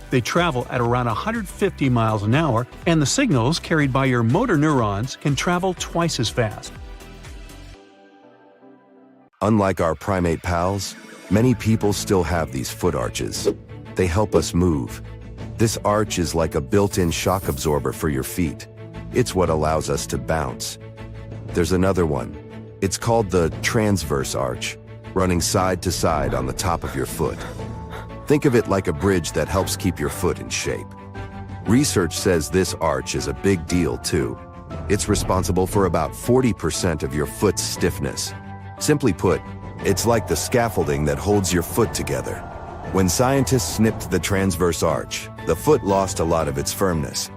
They travel at around 150 miles an hour, and the signals carried by your motor neurons can travel twice as fast. Unlike our primate pals, many people still have these foot arches. They help us move. This arch is like a built-in shock absorber for your feet. It's what allows us to bounce. There's another one. It's called the transverse arch, running side to side on the top of your foot. Think of it like a bridge that helps keep your foot in shape. Research says this arch is a big deal too. It's responsible for about 40% of your foot's stiffness. Simply put, it's like the scaffolding that holds your foot together. When scientists snipped the transverse arch, the foot lost a lot of its firmness.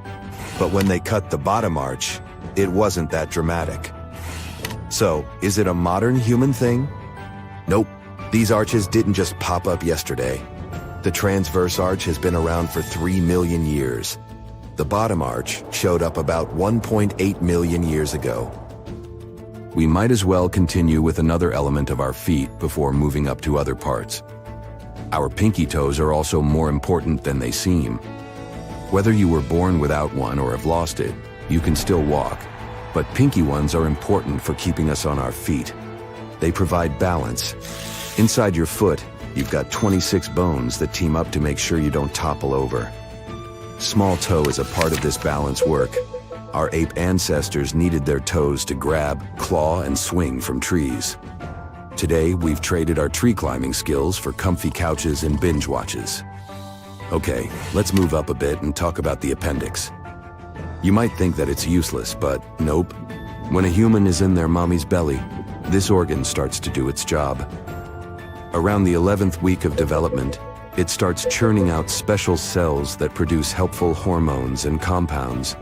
But when they cut the bottom arch, it wasn't that dramatic. So, is it a modern human thing? Nope. These arches didn't just pop up yesterday. The transverse arch has been around for 3 million years. The bottom arch showed up about 1.8 million years ago. We might as well continue with another element of our feet before moving up to other parts. Our pinky toes are also more important than they seem. Whether you were born without one or have lost it, you can still walk. But pinky ones are important for keeping us on our feet. They provide balance. Inside your foot, you've got 26 bones that team up to make sure you don't topple over. Small toe is a part of this balance work. Our ape ancestors needed their toes to grab, claw, and swing from trees. Today, we've traded our tree climbing skills for comfy couches and binge watches. Okay, let's move up a bit and talk about the appendix. You might think that it's useless, but nope. When a human is in their mommy's belly, this organ starts to do its job. Around the 11th week of development, it starts churning out special cells that produce helpful hormones and compounds.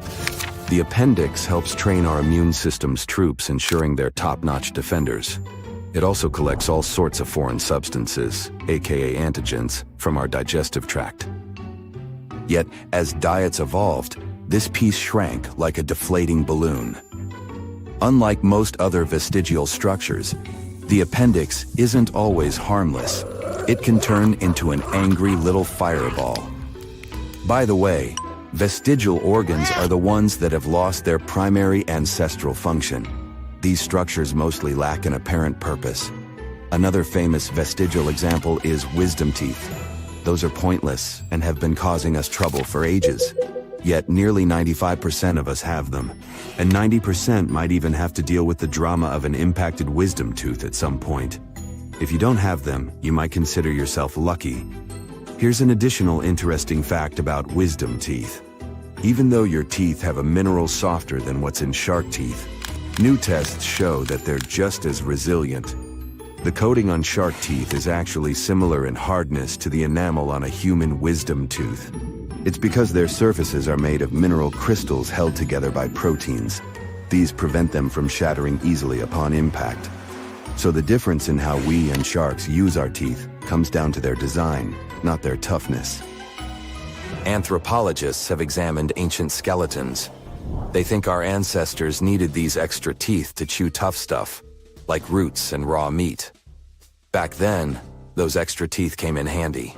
The appendix helps train our immune system's troops, ensuring they're top-notch defenders. It also collects all sorts of foreign substances, aka antigens, from our digestive tract. Yet, as diets evolved, this piece shrank like a deflating balloon. Unlike most other vestigial structures, the appendix isn't always harmless. It can turn into an angry little fireball. By the way, vestigial organs are the ones that have lost their primary ancestral function. These structures mostly lack an apparent purpose. Another famous vestigial example is wisdom teeth. Those are pointless and have been causing us trouble for ages. Yet nearly 95% of us have them, and 90% might even have to deal with the drama of an impacted wisdom tooth at some point. If you don't have them, you might consider yourself lucky. Here's an additional interesting fact about wisdom teeth. Even though your teeth have a mineral softer than what's in shark teeth, new tests show that they're just as resilient. The coating on shark teeth is actually similar in hardness to the enamel on a human wisdom tooth. It's because their surfaces are made of mineral crystals held together by proteins. These prevent them from shattering easily upon impact. So the difference in how we and sharks use our teeth comes down to their design, not their toughness. Anthropologists have examined ancient skeletons. They think our ancestors needed these extra teeth to chew tough stuff, like roots and raw meat. Back then, those extra teeth came in handy.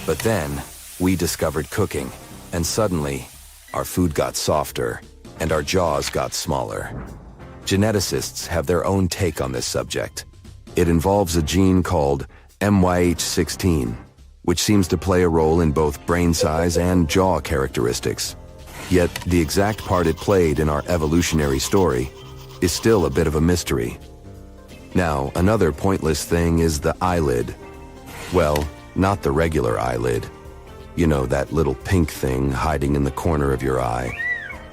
But then, we discovered cooking, and suddenly, our food got softer, and our jaws got smaller. Geneticists have their own take on this subject. It involves a gene called MYH16, which seems to play a role in both brain size and jaw characteristics. Yet, the exact part it played in our evolutionary story is still a bit of a mystery. Now, another pointless thing is the eyelid. Well, not the regular eyelid. You know, that little pink thing hiding in the corner of your eye.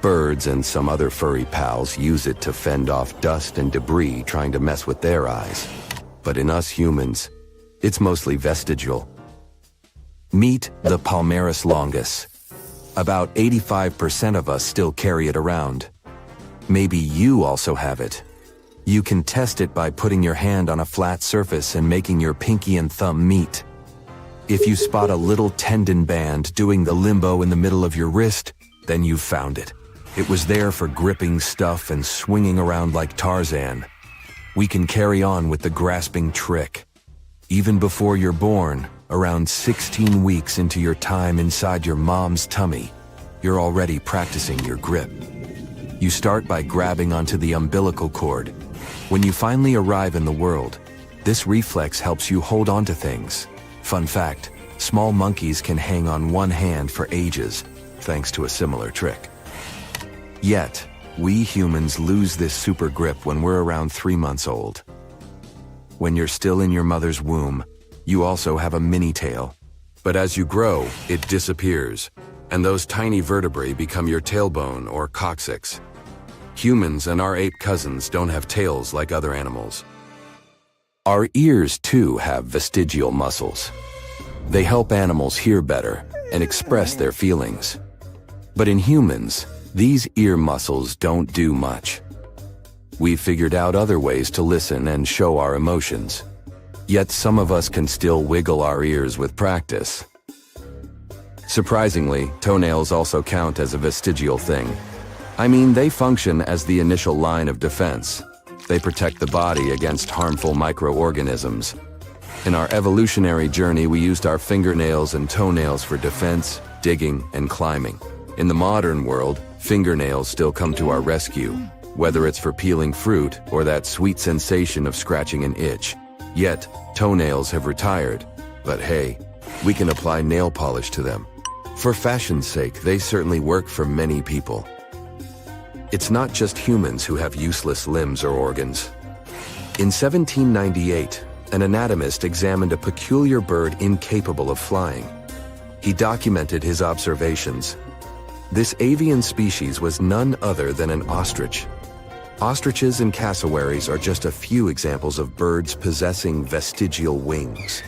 Birds and some other furry pals use it to fend off dust and debris trying to mess with their eyes. But in us humans, it's mostly vestigial. Meet the palmaris longus. About 85% of us still carry it around. Maybe you also have it. You can test it by putting your hand on a flat surface and making your pinky and thumb meet. If you spot a little tendon band doing the limbo in the middle of your wrist, then you've found it. It was there for gripping stuff and swinging around like Tarzan. We can carry on with the grasping trick. Even before you're born, around 16 weeks into your time inside your mom's tummy, you're already practicing your grip. You start by grabbing onto the umbilical cord. When you finally arrive in the world, this reflex helps you hold on to things. Fun fact, small monkeys can hang on one hand for ages, thanks to a similar trick. Yet, we humans lose this super grip when we're around 3 months old. When you're still in your mother's womb, you also have a mini tail. But as you grow, it disappears, and those tiny vertebrae become your tailbone or coccyx. Humans and our ape cousins don't have tails like other animals. Our ears, too, have vestigial muscles. They help animals hear better and express their feelings. But in humans, these ear muscles don't do much. We've figured out other ways to listen and show our emotions. Yet some of us can still wiggle our ears with practice. Surprisingly, toenails also count as a vestigial thing. I mean, they function as the initial line of defense. They protect the body against harmful microorganisms. In our evolutionary journey, we used our fingernails and toenails for defense, digging, and climbing. In the modern world, fingernails still come to our rescue, whether it's for peeling fruit or that sweet sensation of scratching an itch. Yet, toenails have retired. But hey, we can apply nail polish to them. For fashion's sake, they certainly work for many people. It's not just humans who have useless limbs or organs. In 1798, an anatomist examined a peculiar bird incapable of flying. He documented his observations. This avian species was none other than an ostrich. Ostriches and cassowaries are just a few examples of birds possessing vestigial wings.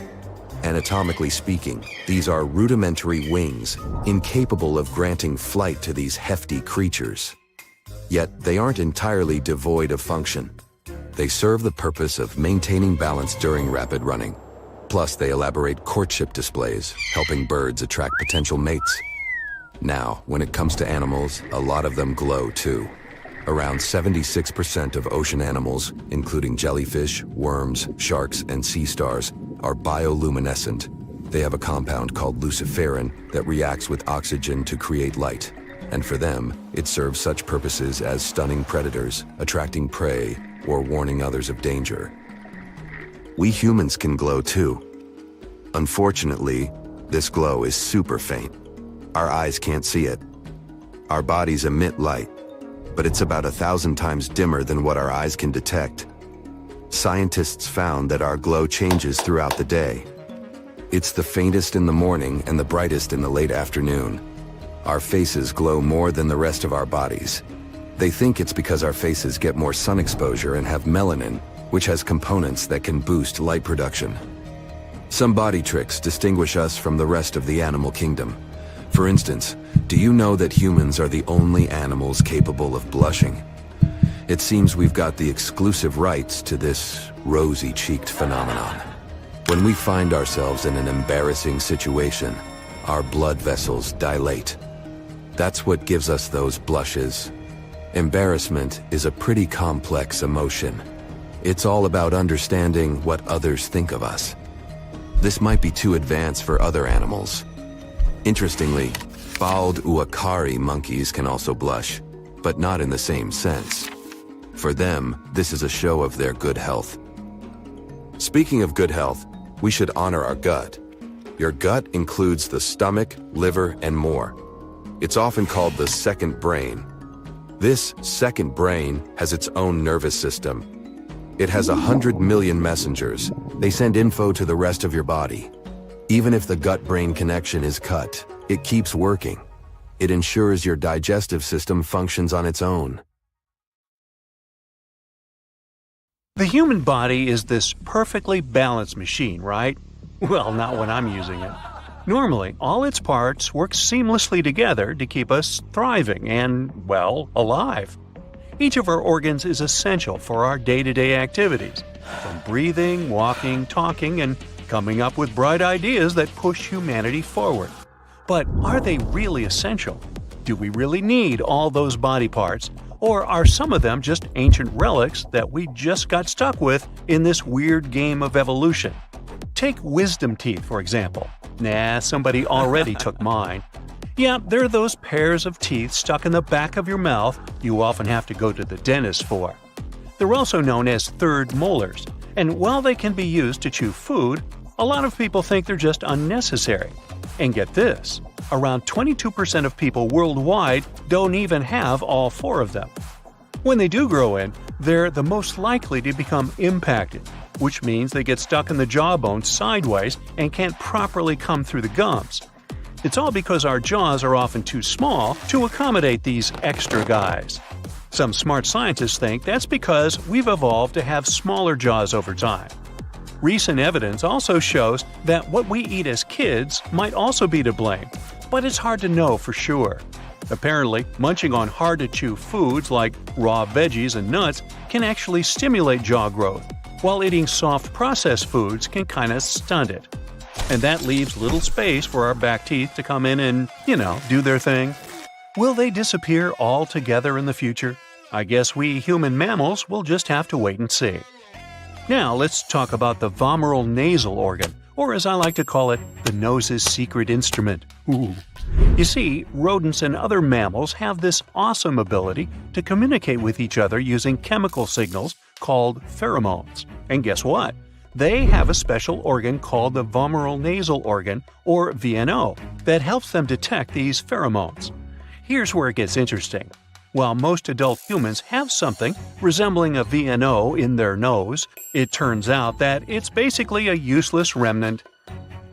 Anatomically speaking, these are rudimentary wings, incapable of granting flight to these hefty creatures. Yet they aren't entirely devoid of function. They serve the purpose of maintaining balance during rapid running. Plus, they elaborate courtship displays, helping birds attract potential mates. Now, when it comes to animals, a lot of them glow too. Around 76% of ocean animals, including jellyfish, worms, sharks, and sea stars, are bioluminescent. They have a compound called luciferin that reacts with oxygen to create light. And for them, it serves such purposes as stunning predators, attracting prey, or warning others of danger. We humans can glow too. Unfortunately, this glow is super faint. Our eyes can't see it. Our bodies emit light, but it's about 1,000 times dimmer than what our eyes can detect. Scientists found that our glow changes throughout the day. It's the faintest in the morning and the brightest in the late afternoon. Our faces glow more than the rest of our bodies. They think it's because our faces get more sun exposure and have melanin, which has components that can boost light production. Some body tricks distinguish us from the rest of the animal kingdom. For instance, do you know that humans are the only animals capable of blushing? It seems we've got the exclusive rights to this rosy-cheeked phenomenon. When we find ourselves in an embarrassing situation, our blood vessels dilate. That's what gives us those blushes. Embarrassment is a pretty complex emotion. It's all about understanding what others think of us. This might be too advanced for other animals. Interestingly, bald uakari monkeys can also blush, but not in the same sense. For them, this is a show of their good health. Speaking of good health, we should honor our gut. Your gut includes the stomach, liver, and more. It's often called the second brain. This second brain has its own nervous system. It has 100 million messengers. They send info to the rest of your body. Even if the gut-brain connection is cut, it keeps working. It ensures your digestive system functions on its own. The human body is this perfectly balanced machine, right? Well, not when I'm using it. Normally, all its parts work seamlessly together to keep us thriving and, well, alive. Each of our organs is essential for our day-to-day activities, from breathing, walking, talking, and coming up with bright ideas that push humanity forward. But are they really essential? Do we really need all those body parts? Or are some of them just ancient relics that we just got stuck with in this weird game of evolution? Take wisdom teeth, for example. Nah, somebody already took mine. Yeah, they're those pairs of teeth stuck in the back of your mouth you often have to go to the dentist for. They're also known as third molars, and while they can be used to chew food, a lot of people think they're just unnecessary. And get this, around 22% of people worldwide don't even have all four of them. When they do grow in, they're the most likely to become impacted, which means they get stuck in the jawbone sideways and can't properly come through the gums. It's all because our jaws are often too small to accommodate these extra guys. Some smart scientists think that's because we've evolved to have smaller jaws over time. Recent evidence also shows that what we eat as kids might also be to blame, but it's hard to know for sure. Apparently, munching on hard-to-chew foods like raw veggies and nuts can actually stimulate jaw growth, while eating soft processed foods can kinda stunt it. And that leaves little space for our back teeth to come in and, do their thing. Will they disappear altogether in the future? I guess we human mammals will just have to wait and see. Now let's talk about the vomeral nasal organ, or as I like to call it, the nose's secret instrument. Ooh. You see, rodents and other mammals have this awesome ability to communicate with each other using chemical signals called pheromones. And guess what? They have a special organ called the vomeral nasal organ, or VNO, that helps them detect these pheromones. Here's where it gets interesting. While most adult humans have something resembling a VNO in their nose, it turns out that it's basically a useless remnant.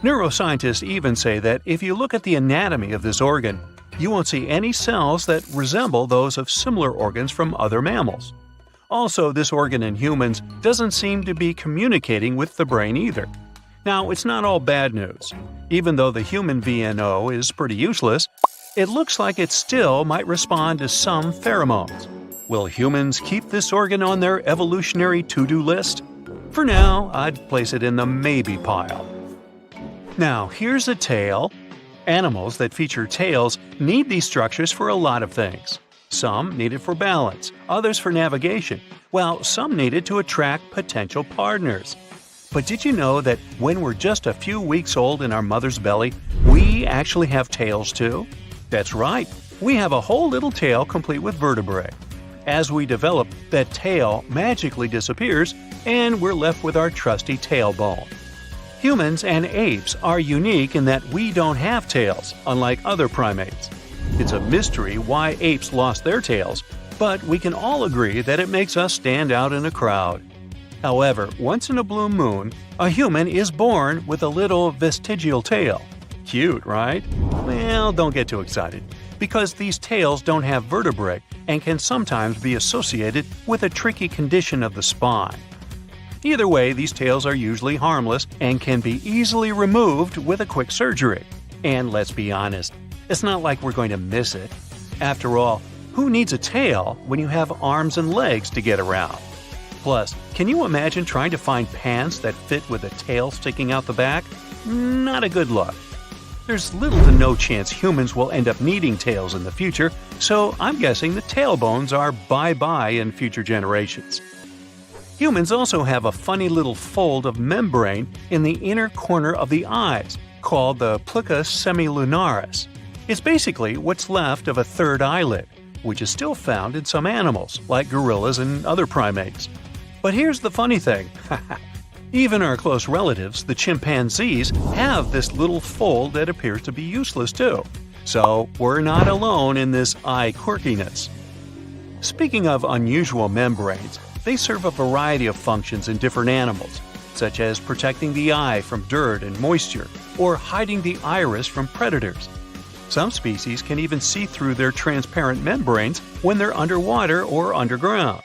Neuroscientists even say that if you look at the anatomy of this organ, you won't see any cells that resemble those of similar organs from other mammals. Also, this organ in humans doesn't seem to be communicating with the brain either. Now, it's not all bad news. Even though the human VNO is pretty useless, it looks like it still might respond to some pheromones. Will humans keep this organ on their evolutionary to-do list? For now, I'd place it in the maybe pile. Now, here's a tail. Animals that feature tails need these structures for a lot of things. Some need it for balance, others for navigation, while some need it to attract potential partners. But did you know that when we're just a few weeks old in our mother's belly, we actually have tails too? That's right, we have a whole little tail complete with vertebrae. As we develop, that tail magically disappears and we're left with our trusty tailbone. Humans and apes are unique in that we don't have tails, unlike other primates. It's a mystery why apes lost their tails, but we can all agree that it makes us stand out in a crowd. However, once in a blue moon, a human is born with a little vestigial tail. Cute, right? Well, don't get too excited, because these tails don't have vertebrae and can sometimes be associated with a tricky condition of the spine. Either way, these tails are usually harmless and can be easily removed with a quick surgery. And let's be honest, it's not like we're going to miss it. After all, who needs a tail when you have arms and legs to get around? Plus, can you imagine trying to find pants that fit with a tail sticking out the back? Not a good look. There's little to no chance humans will end up needing tails in the future, so I'm guessing the tailbones are bye-bye in future generations. Humans also have a funny little fold of membrane in the inner corner of the eyes, called the plica semilunaris. It's basically what's left of a third eyelid, which is still found in some animals, like gorillas and other primates. But here's the funny thing. Even our close relatives, the chimpanzees, have this little fold that appears to be useless too. So we're not alone in this eye quirkiness. Speaking of unusual membranes, they serve a variety of functions in different animals, such as protecting the eye from dirt and moisture, or hiding the iris from predators. Some species can even see through their transparent membranes when they're underwater or underground.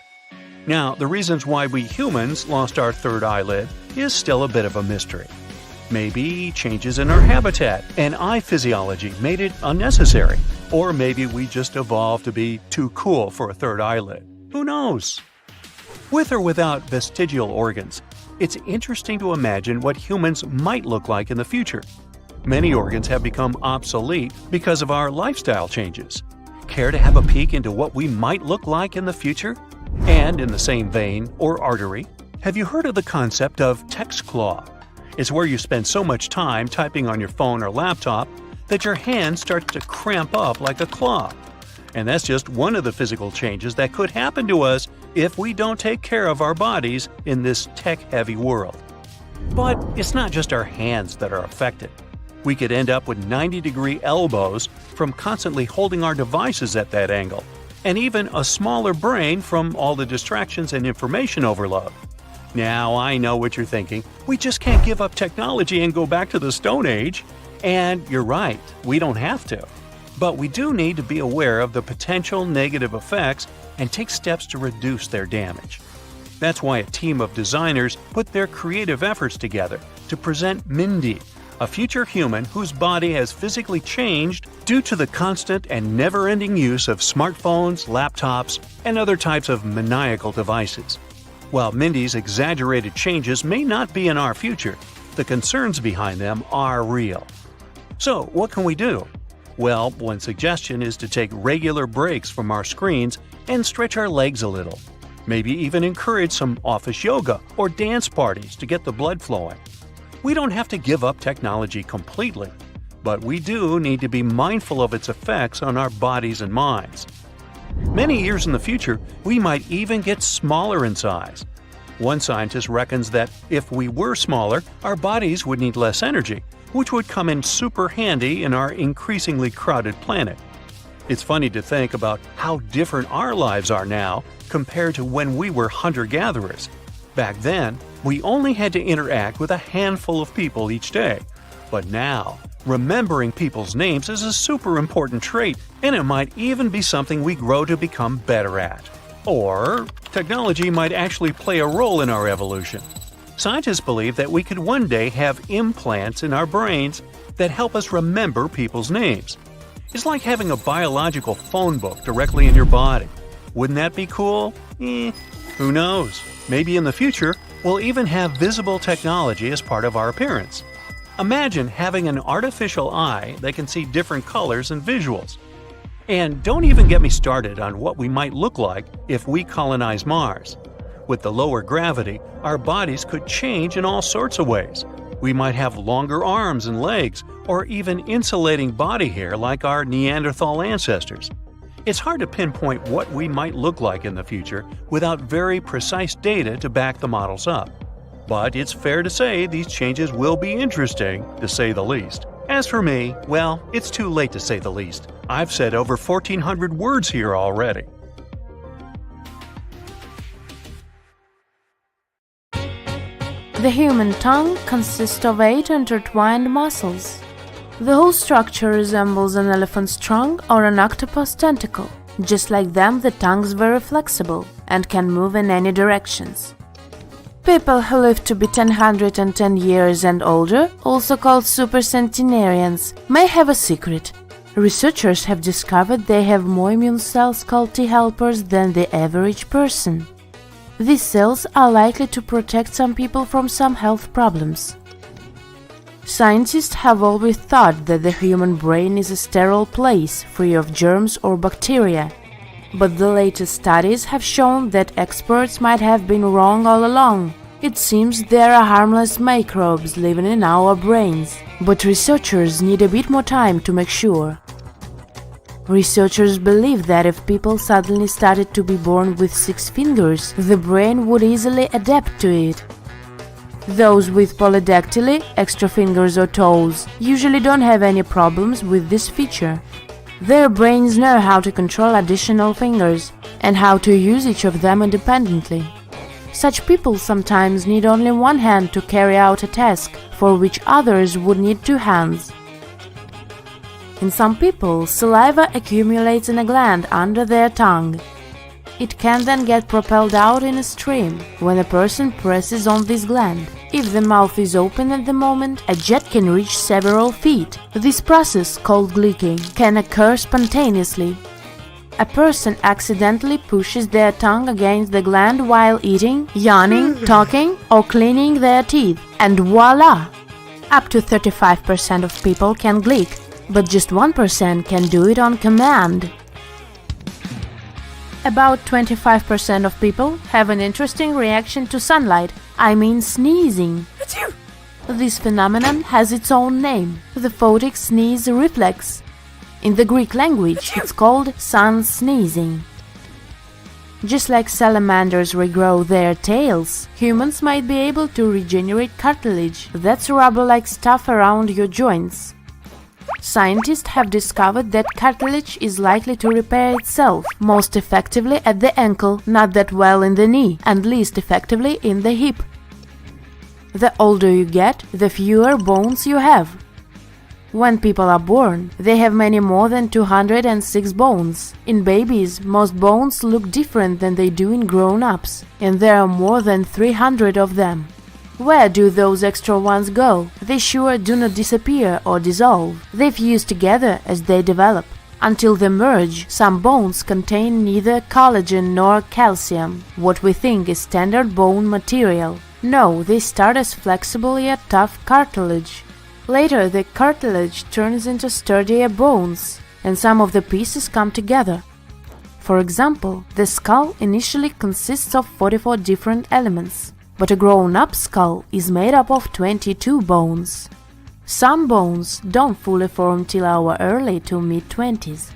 Now, the reasons why we humans lost our third eyelid is still a bit of a mystery. Maybe changes in our habitat and eye physiology made it unnecessary, or maybe we just evolved to be too cool for a third eyelid. Who knows? With or without vestigial organs, it's interesting to imagine what humans might look like in the future. Many organs have become obsolete because of our lifestyle changes. Care to have a peek into what we might look like in the future? And in the same vein, or artery, have you heard of the concept of text claw? It's where you spend so much time typing on your phone or laptop that your hand starts to cramp up like a claw. And that's just one of the physical changes that could happen to us if we don't take care of our bodies in this tech-heavy world. But it's not just our hands that are affected. We could end up with 90-degree elbows from constantly holding our devices at that angle, and even a smaller brain from all the distractions and information overload. Now, I know what you're thinking. We just can't give up technology and go back to the Stone Age. And you're right, we don't have to. But we do need to be aware of the potential negative effects and take steps to reduce their damage. That's why a team of designers put their creative efforts together to present Mindy, a future human whose body has physically changed due to the constant and never-ending use of smartphones, laptops, and other types of maniacal devices. While Mindy's exaggerated changes may not be in our future, the concerns behind them are real. So, what can we do? Well, one suggestion is to take regular breaks from our screens and stretch our legs a little. Maybe even encourage some office yoga or dance parties to get the blood flowing. We don't have to give up technology completely, but we do need to be mindful of its effects on our bodies and minds. Many years in the future, we might even get smaller in size. One scientist reckons that if we were smaller, our bodies would need less energy, which would come in super handy in our increasingly crowded planet. It's funny to think about how different our lives are now compared to when we were hunter-gatherers. Back then, we only had to interact with a handful of people each day. But now, remembering people's names is a super important trait, and it might even be something we grow to become better at. Or technology might actually play a role in our evolution. Scientists believe that we could one day have implants in our brains that help us remember people's names. It's like having a biological phone book directly in your body. Wouldn't that be cool? Who knows? Maybe in the future, we'll even have visible technology as part of our appearance. Imagine having an artificial eye that can see different colors and visuals. And don't even get me started on what we might look like if we colonize Mars. With the lower gravity, our bodies could change in all sorts of ways. We might have longer arms and legs, or even insulating body hair like our Neanderthal ancestors. It's hard to pinpoint what we might look like in the future without very precise data to back the models up. But it's fair to say these changes will be interesting, to say the least. As for me, well, it's too late to say the least. I've said over 1,400 words here already. The human tongue consists of 8 intertwined muscles. The whole structure resembles an elephant's trunk or an octopus tentacle. Just like them, the tongue is very flexible and can move in any directions. People who live to be 110 years and older, also called supercentenarians, may have a secret. Researchers have discovered they have more immune cells called T helpers than the average person. These cells are likely to protect some people from some health problems. Scientists have always thought that the human brain is a sterile place, free of germs or bacteria. But the latest studies have shown that experts might have been wrong all along. It seems there are harmless microbes living in our brains, but researchers need a bit more time to make sure. Researchers believe that if people suddenly started to be born with 6 fingers, the brain would easily adapt to it. Those with polydactyly, extra fingers or toes, usually don't have any problems with this feature. Their brains know how to control additional fingers and how to use each of them independently. Such people sometimes need only one hand to carry out a task, for which others would need 2 hands. In some people, saliva accumulates in a gland under their tongue. It can then get propelled out in a stream when a person presses on this gland. If the mouth is open at the moment, a jet can reach several feet. This process, called gleeking, can occur spontaneously. A person accidentally pushes their tongue against the gland while eating, yawning, talking, or cleaning their teeth, and voila! Up to 35% of people can gleek, but just 1% can do it on command. About 25% of people have an interesting reaction to sunlight, I mean sneezing. This phenomenon has its own name, the photic sneeze reflex. In the Greek language, it's called sun sneezing. Just like salamanders regrow their tails, humans might be able to regenerate cartilage, that's rubber-like stuff around your joints. Scientists have discovered that cartilage is likely to repair itself, most effectively at the ankle, not that well in the knee, and least effectively in the hip. The older you get, the fewer bones you have. When people are born, they have many more than 206 bones. In babies, most bones look different than they do in grown-ups, and there are more than 300 of them. Where do those extra ones go? They sure do not disappear or dissolve. They fuse together as they develop. Until they merge, some bones contain neither collagen nor calcium, what we think is standard bone material. No, they start as flexible yet tough cartilage. Later, the cartilage turns into sturdier bones, and some of the pieces come together. For example, the skull initially consists of 44 different elements, but a grown-up skull is made up of 22 bones. Some bones don't fully form till our early to mid-20s.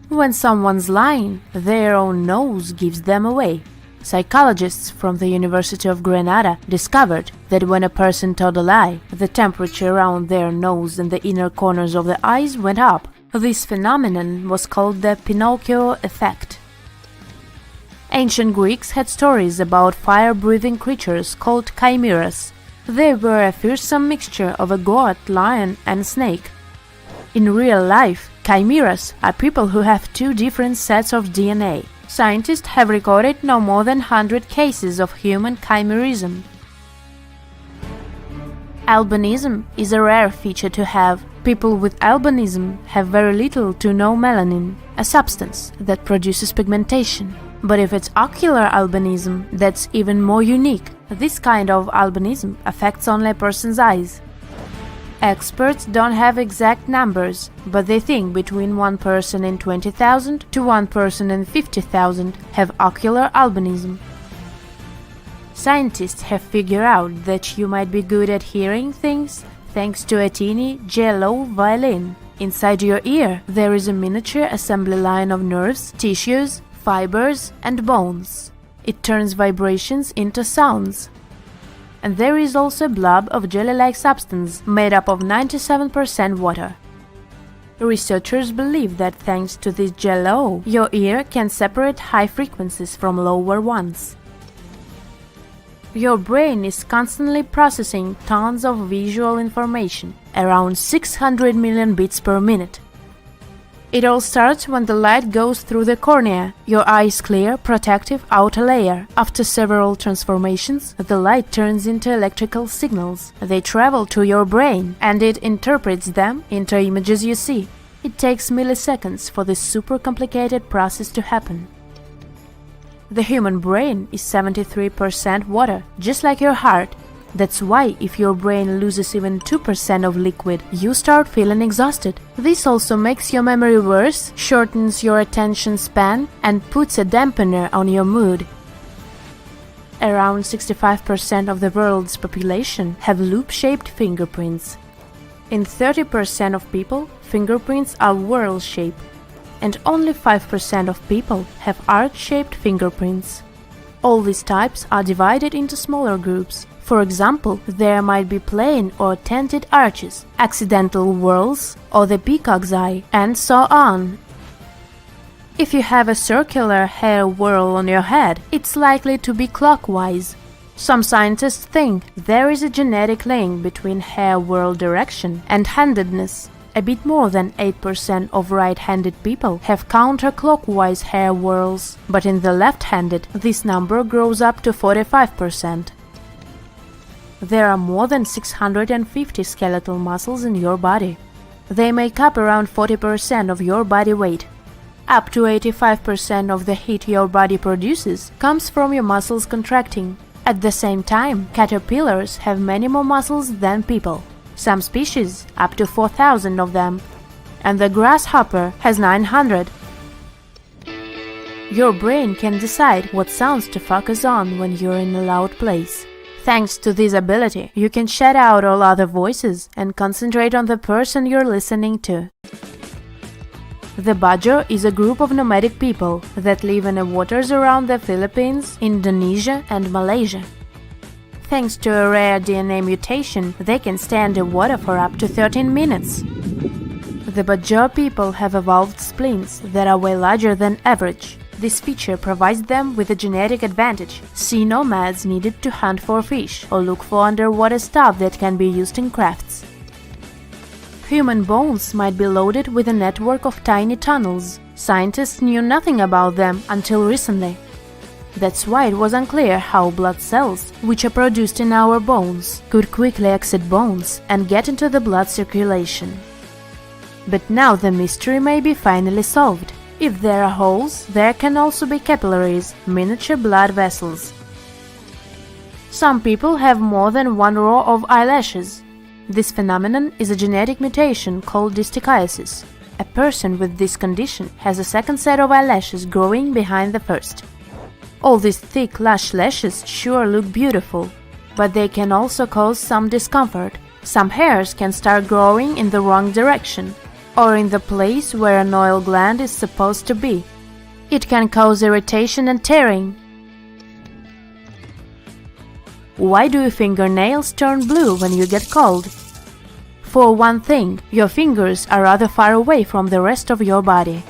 When someone's lying, their own nose gives them away. Psychologists from the University of Granada discovered that when a person told a lie, the temperature around their nose and the inner corners of the eyes went up. This phenomenon was called the Pinocchio effect. Ancient Greeks had stories about fire-breathing creatures called chimeras. They were a fearsome mixture of a goat, lion, and snake. In real life, chimeras are people who have 2 different sets of DNA. Scientists have recorded no more than 100 cases of human chimerism. Albinism is a rare feature to have. People with albinism have very little to no melanin, a substance that produces pigmentation. But if it's ocular albinism, that's even more unique. This kind of albinism affects only a person's eyes. Experts don't have exact numbers, but they think between 1 person in 20,000 to 1 person in 50,000 have ocular albinism. Scientists have figured out that you might be good at hearing things thanks to a teeny jello violin. Inside your ear, there is a miniature assembly line of nerves, tissues, fibers, and bones. It turns vibrations into sounds. And there is also a blob of jelly-like substance made up of 97% water. Researchers believe that thanks to this jello, your ear can separate high frequencies from lower ones. Your brain is constantly processing tons of visual information, around 600 million bits per minute. It all starts when the light goes through the cornea, your eye's clear, protective outer layer. After several transformations, the light turns into electrical signals. They travel to your brain, and it interprets them into images you see. It takes milliseconds for this super complicated process to happen. The human brain is 73% water, just like your heart. That's why if your brain loses even 2% of liquid, you start feeling exhausted. This also makes your memory worse, shortens your attention span, and puts a dampener on your mood. Around 65% of the world's population have loop-shaped fingerprints. In 30% of people, fingerprints are whorl-shaped, and only 5% of people have arch-shaped fingerprints. All these types are divided into smaller groups. For example, there might be plain or tented arches, accidental whorls, or the peacock's eye, and so on. If you have a circular hair whorl on your head, it's likely to be clockwise. Some scientists think there is a genetic link between hair whorl direction and handedness. A bit more than 8% of right-handed people have counterclockwise hair whorls, but in the left-handed, this number grows up to 45%. There are more than 650 skeletal muscles in your body. They make up around 40% of your body weight. Up to 85% of the heat your body produces comes from your muscles contracting. At the same time, caterpillars have many more muscles than people. Some species, up to 4,000 of them, and the grasshopper has 900. Your brain can decide what sounds to focus on when you're in a loud place. Thanks to this ability, you can shut out all other voices and concentrate on the person you're listening to. The Bajo is a group of nomadic people that live in the waters around the Philippines, Indonesia, and Malaysia. Thanks to a rare DNA mutation, they can stay underwater for up to 13 minutes. The Bajo people have evolved spleens that are way larger than average. This feature provides them with a genetic advantage. Sea nomads needed to hunt for fish or look for underwater stuff that can be used in crafts. Human bones might be loaded with a network of tiny tunnels. Scientists knew nothing about them until recently. That's why it was unclear how blood cells, which are produced in our bones, could quickly exit bones and get into the blood circulation. But now the mystery may be finally solved. If there are holes, there can also be capillaries, miniature blood vessels. Some people have more than one row of eyelashes. This phenomenon is a genetic mutation called distichiasis. A person with this condition has a second set of eyelashes growing behind the first. All these thick, lush lashes sure look beautiful, but they can also cause some discomfort. Some hairs can start growing in the wrong direction, or in the place where an oil gland is supposed to be. It can cause irritation and tearing. Why do your fingernails turn blue when you get cold? For one thing, your fingers are rather far away from the rest of your body,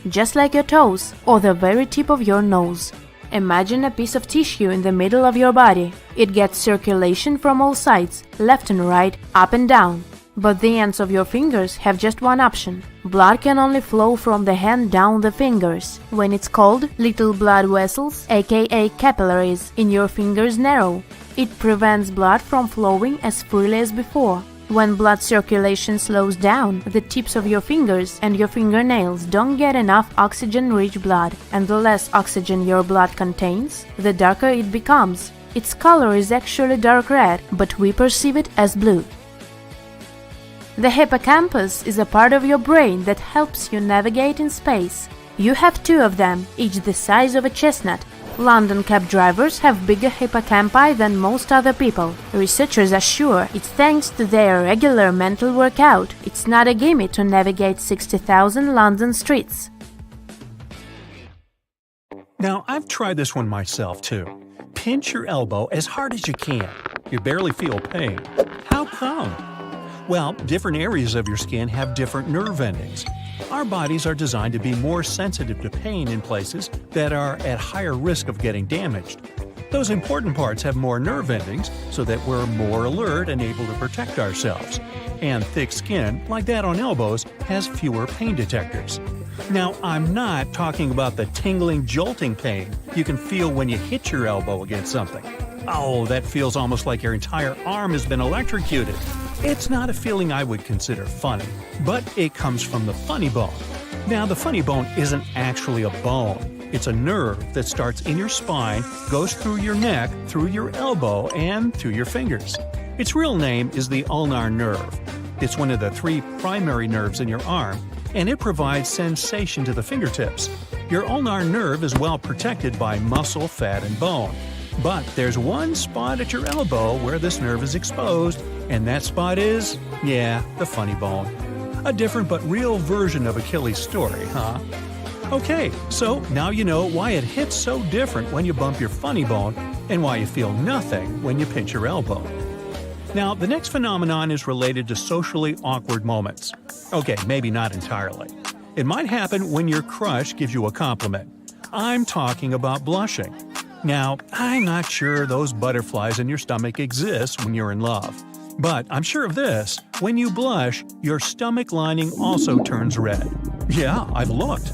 just like your toes or the very tip of your nose. Imagine a piece of tissue in the middle of your body. It gets circulation from all sides, left and right, up and down. But the ends of your fingers have just one option. Blood can only flow from the hand down the fingers. When it's cold, little blood vessels, aka capillaries, in your fingers narrow. It prevents blood from flowing as freely as before. When blood circulation slows down, the tips of your fingers and your fingernails don't get enough oxygen-rich blood, and the less oxygen your blood contains, the darker it becomes. Its color is actually dark red, but we perceive it as blue. The hippocampus is a part of your brain that helps you navigate in space. You have two of them, each the size of a chestnut. London cab drivers have bigger hippocampi than most other people. Researchers are sure it's thanks to their regular mental workout. It's not a gimme to navigate 60,000 London streets. Now, I've tried this one myself too. Pinch your elbow as hard as you can. You barely feel pain. How come? Well, different areas of your skin have different nerve endings. Our bodies are designed to be more sensitive to pain in places that are at higher risk of getting damaged. Those important parts have more nerve endings so that we're more alert and able to protect ourselves. And thick skin, like that on elbows, has fewer pain detectors. Now, I'm not talking about the tingling, jolting pain you can feel when you hit your elbow against something. Oh, that feels almost like your entire arm has been electrocuted. It's not a feeling I would consider funny, but it comes from the funny bone. Now, the funny bone isn't actually a bone. It's a nerve that starts in your spine, goes through your neck, through your elbow, and through your fingers. Its real name is the ulnar nerve. It's one of the 3 primary nerves in your arm, and it provides sensation to the fingertips. Your ulnar nerve is well protected by muscle, fat, and bone. But there's one spot at your elbow where this nerve is exposed, and that spot is, the funny bone. A different but real version of Achilles' story, huh? Okay, so now you know why it hits so different when you bump your funny bone and why you feel nothing when you pinch your elbow. Now, the next phenomenon is related to socially awkward moments. Okay, maybe not entirely. It might happen when your crush gives you a compliment. I'm talking about blushing. Now, I'm not sure those butterflies in your stomach exist when you're in love. But I'm sure of this, when you blush, your stomach lining also turns red. Yeah, I've looked.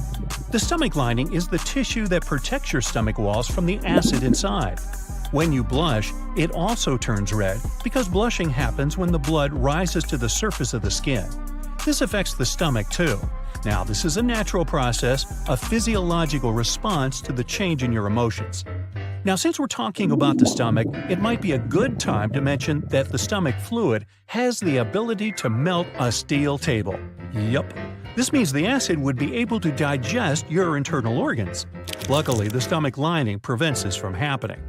The stomach lining is the tissue that protects your stomach walls from the acid inside. When you blush, it also turns red because blushing happens when the blood rises to the surface of the skin. This affects the stomach too. Now, this is a natural process, a physiological response to the change in your emotions. Now, since we're talking about the stomach, it might be a good time to mention that the stomach fluid has the ability to melt a steel table. Yup. This means the acid would be able to digest your internal organs. Luckily, the stomach lining prevents this from happening.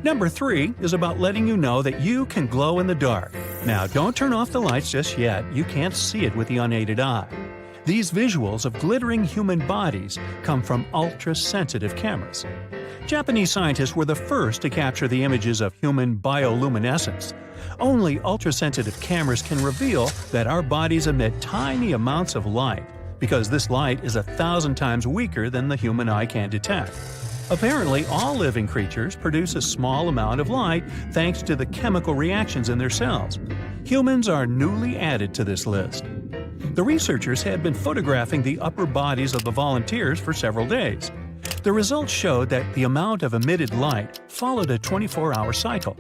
Number 3 is about letting you know that you can glow in the dark. Now, don't turn off the lights just yet. You can't see it with the unaided eye. These visuals of glittering human bodies come from ultra-sensitive cameras. Japanese scientists were the first to capture the images of human bioluminescence. Only ultra-sensitive cameras can reveal that our bodies emit tiny amounts of light, because this light is 1,000 times weaker than the human eye can detect. Apparently, all living creatures produce a small amount of light thanks to the chemical reactions in their cells. Humans are newly added to this list. The researchers had been photographing the upper bodies of the volunteers for several days. The results showed that the amount of emitted light followed a 24-hour cycle.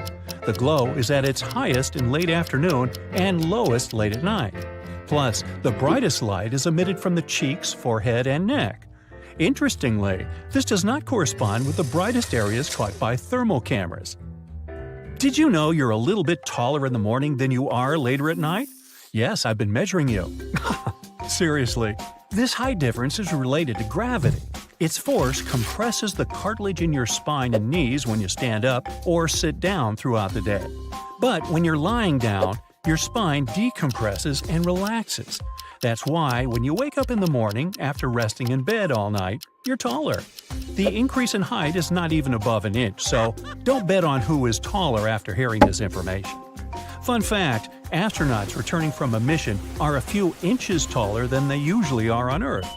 The glow is at its highest in late afternoon and lowest late at night. Plus, the brightest light is emitted from the cheeks, forehead, and neck. Interestingly, this does not correspond with the brightest areas caught by thermal cameras. Did you know you're a little bit taller in the morning than you are later at night? Yes, I've been measuring you. Seriously, this height difference is related to gravity. Its force compresses the cartilage in your spine and knees when you stand up or sit down throughout the day. But when you're lying down, your spine decompresses and relaxes. That's why when you wake up in the morning after resting in bed all night, you're taller. The increase in height is not even above an inch, so don't bet on who is taller after hearing this information. Fun fact, astronauts returning from a mission are a few inches taller than they usually are on Earth.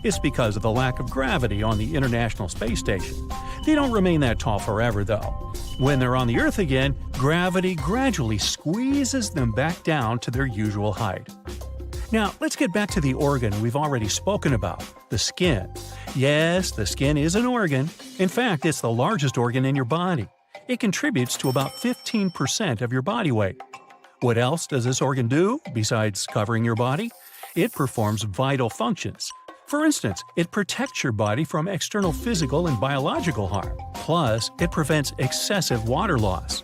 It's because of the lack of gravity on the International Space Station. They don't remain that tall forever, though. When they're on the Earth again, gravity gradually squeezes them back down to their usual height. Now, let's get back to the organ we've already spoken about, the skin. Yes, the skin is an organ. In fact, it's the largest organ in your body. It contributes to about 15% of your body weight. What else does this organ do besides covering your body? It performs vital functions. For instance, it protects your body from external physical and biological harm. Plus, it prevents excessive water loss.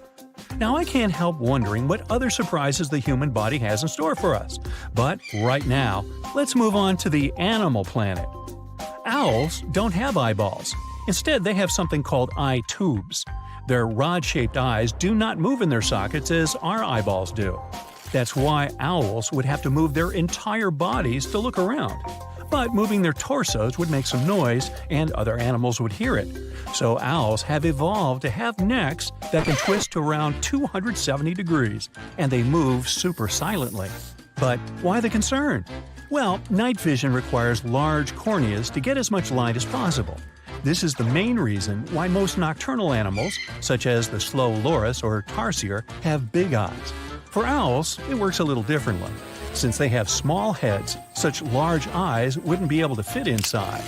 Now, I can't help wondering what other surprises the human body has in store for us. But right now, let's move on to the animal planet. Owls don't have eyeballs. Instead, they have something called eye tubes. Their rod-shaped eyes do not move in their sockets as our eyeballs do. That's why owls would have to move their entire bodies to look around. But moving their torsos would make some noise, and other animals would hear it. So owls have evolved to have necks that can twist to around 270 degrees, and they move super silently. But why the concern? Well, night vision requires large corneas to get as much light as possible. This is the main reason why most nocturnal animals, such as the slow loris or tarsier, have big eyes. For owls, it works a little differently. Since they have small heads, such large eyes wouldn't be able to fit inside.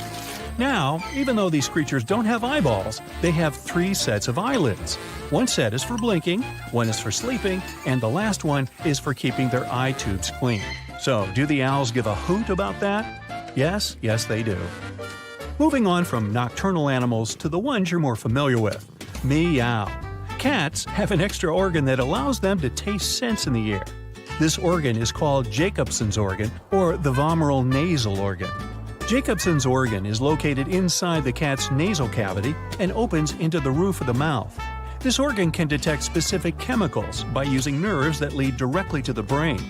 Now, even though these creatures don't have eyeballs, they have 3 sets of eyelids. One set is for blinking, one is for sleeping, and the last one is for keeping their eye tubes clean. So, do the owls give a hoot about that? Yes, they do. Moving on from nocturnal animals to the ones you're more familiar with. Meow. Cats have an extra organ that allows them to taste scents in the air. This organ is called Jacobson's organ, or the vomeral nasal organ. Jacobson's organ is located inside the cat's nasal cavity and opens into the roof of the mouth. This organ can detect specific chemicals by using nerves that lead directly to the brain.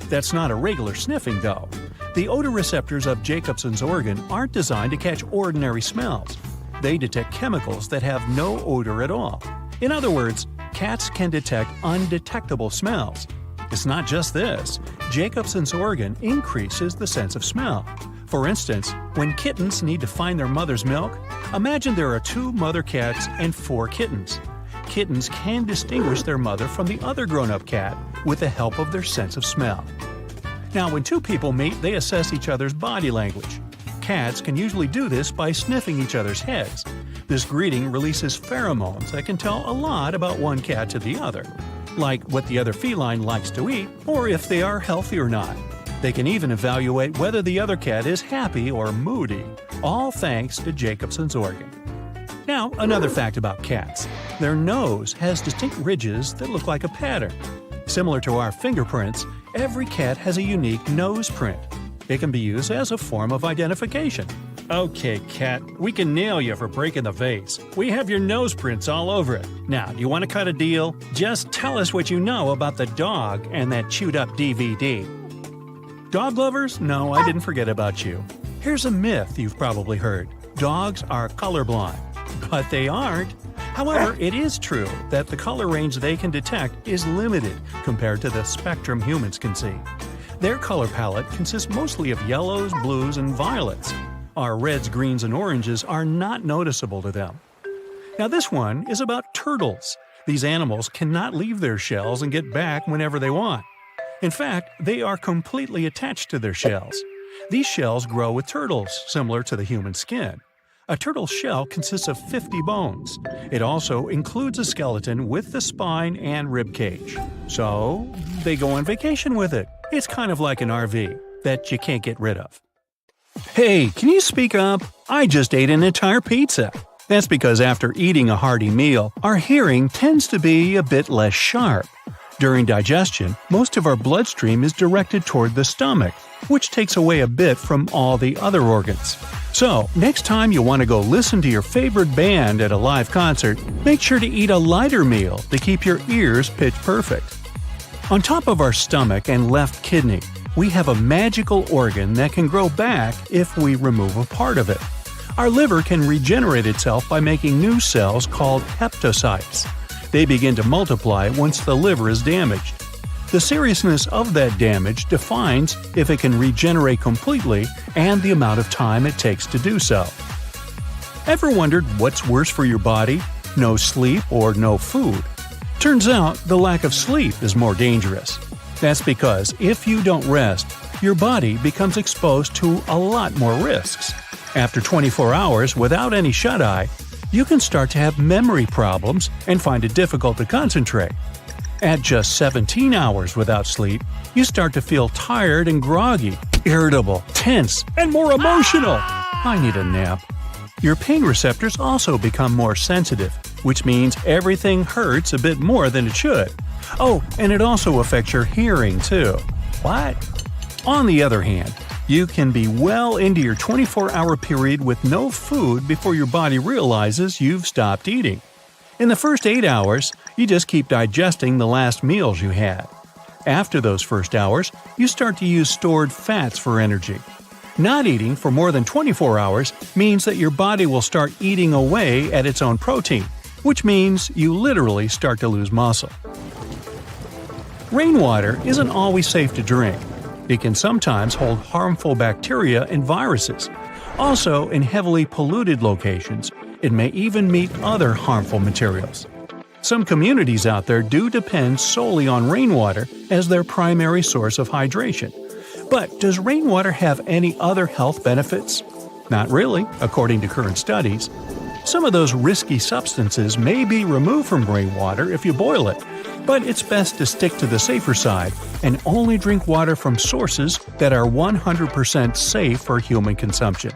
That's not a regular sniffing, though. The odor receptors of Jacobson's organ aren't designed to catch ordinary smells. They detect chemicals that have no odor at all. In other words, cats can detect undetectable smells. It's not just this. Jacobson's organ increases the sense of smell. For instance, when kittens need to find their mother's milk, imagine there are 2 mother cats and 4 kittens. Kittens can distinguish their mother from the other grown-up cat with the help of their sense of smell. Now, when 2 people meet, they assess each other's body language. Cats can usually do this by sniffing each other's heads. This greeting releases pheromones that can tell a lot about one cat to the other, like what the other feline likes to eat or if they are healthy or not. They can even evaluate whether the other cat is happy or moody, all thanks to Jacobson's organ. Now, another fact about cats. Their nose has distinct ridges that look like a pattern. Similar to our fingerprints, every cat has a unique nose print. It can be used as a form of identification. Okay, cat, we can nail you for breaking the vase. We have your nose prints all over it. Now, do you want to cut a deal? Just tell us what you know about the dog and that chewed-up DVD. Dog lovers? No, I didn't forget about you. Here's a myth you've probably heard. Dogs are colorblind. But they aren't. However, it is true that the color range they can detect is limited compared to the spectrum humans can see. Their color palette consists mostly of yellows, blues, and violets. Our reds, greens, and oranges are not noticeable to them. Now this one is about turtles. These animals cannot leave their shells and get back whenever they want. In fact, they are completely attached to their shells. These shells grow with turtles, similar to the human skin. A turtle's shell consists of 50 bones. It also includes a skeleton with the spine and rib cage. So, they go on vacation with it. It's kind of like an RV that you can't get rid of. Hey, can you speak up? I just ate an entire pizza. That's because after eating a hearty meal, our hearing tends to be a bit less sharp. During digestion, most of our bloodstream is directed toward the stomach, which takes away a bit from all the other organs. So, next time you want to go listen to your favorite band at a live concert, make sure to eat a lighter meal to keep your ears pitch perfect. On top of our stomach and left kidney, we have a magical organ that can grow back if we remove a part of it. Our liver can regenerate itself by making new cells called hepatocytes. They begin to multiply once the liver is damaged. The seriousness of that damage defines if it can regenerate completely and the amount of time it takes to do so. Ever wondered what's worse for your body? No sleep or no food? Turns out the lack of sleep is more dangerous. That's because if you don't rest, your body becomes exposed to a lot more risks. After 24 hours without any shut-eye, you can start to have memory problems and find it difficult to concentrate. At just 17 hours without sleep, you start to feel tired and groggy, irritable, tense, and more emotional. I need a nap. Your pain receptors also become more sensitive, which means everything hurts a bit more than it should. Oh, and it also affects your hearing too. What? On the other hand, you can be well into your 24-hour period with no food before your body realizes you've stopped eating. In the first 8 hours, you just keep digesting the last meals you had. After those first hours, you start to use stored fats for energy. Not eating for more than 24 hours means that your body will start eating away at its own protein, which means you literally start to lose muscle. Rainwater isn't always safe to drink. It can sometimes hold harmful bacteria and viruses. Also, in heavily polluted locations, it may even meet other harmful materials. Some communities out there do depend solely on rainwater as their primary source of hydration. But does rainwater have any other health benefits? Not really, according to current studies. Some of those risky substances may be removed from rainwater if you boil it, but it's best to stick to the safer side and only drink water from sources that are 100% safe for human consumption.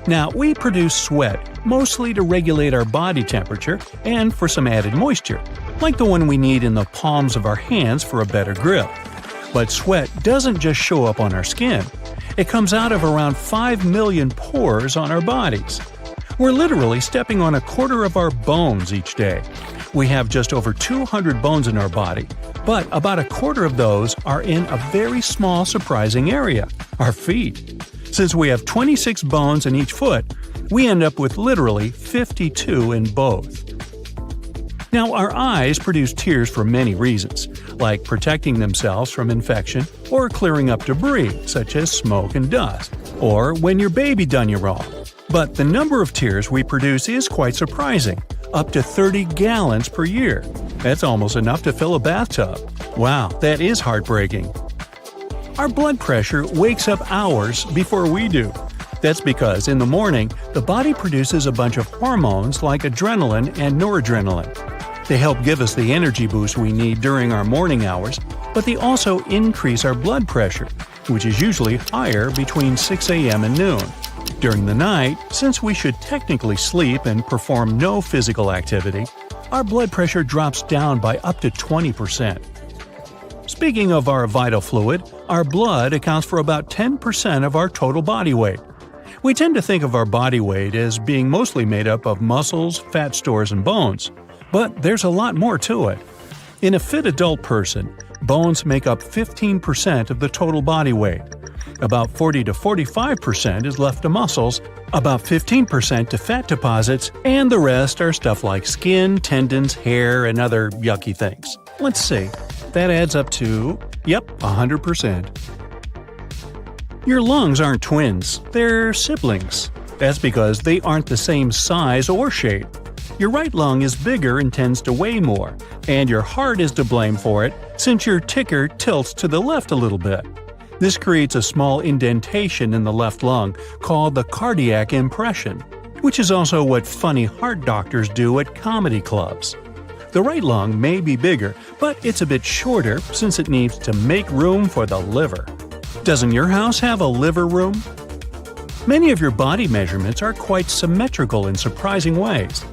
Now, we produce sweat mostly to regulate our body temperature and for some added moisture, like the one we need in the palms of our hands for a better grip. But sweat doesn't just show up on our skin. It comes out of around 5 million pores on our bodies. We're literally stepping on a quarter of our bones each day. We have just over 200 bones in our body, but about a quarter of those are in a very small surprising area, our feet. Since we have 26 bones in each foot, we end up with literally 52 in both. Now, our eyes produce tears for many reasons, like protecting themselves from infection or clearing up debris, such as smoke and dust, or when your baby done you wrong. But the number of tears we produce is quite surprising, up to 30 gallons per year. That's almost enough to fill a bathtub. Wow, that is heartbreaking. Our blood pressure wakes up hours before we do. That's because in the morning, the body produces a bunch of hormones like adrenaline and noradrenaline. They help give us the energy boost we need during our morning hours, but they also increase our blood pressure, which is usually higher between 6 a.m. and noon. During the night, since we should technically sleep and perform no physical activity, our blood pressure drops down by up to 20%. Speaking of our vital fluid, our blood accounts for about 10% of our total body weight. We tend to think of our body weight as being mostly made up of muscles, fat stores, and bones. But there's a lot more to it. In a fit adult person, bones make up 15% of the total body weight. About 40 to 45% is left to muscles, about 15% to fat deposits, and the rest are stuff like skin, tendons, hair, and other yucky things. Let's see. That adds up to, 100%. Your lungs aren't twins, they're siblings. That's because they aren't the same size or shape. Your right lung is bigger and tends to weigh more, and your heart is to blame for it since your ticker tilts to the left a little bit. This creates a small indentation in the left lung called the cardiac impression, which is also what funny heart doctors do at comedy clubs. The right lung may be bigger, but it's a bit shorter since it needs to make room for the liver. Doesn't your house have a liver room? Many of your body measurements are quite symmetrical in surprising ways.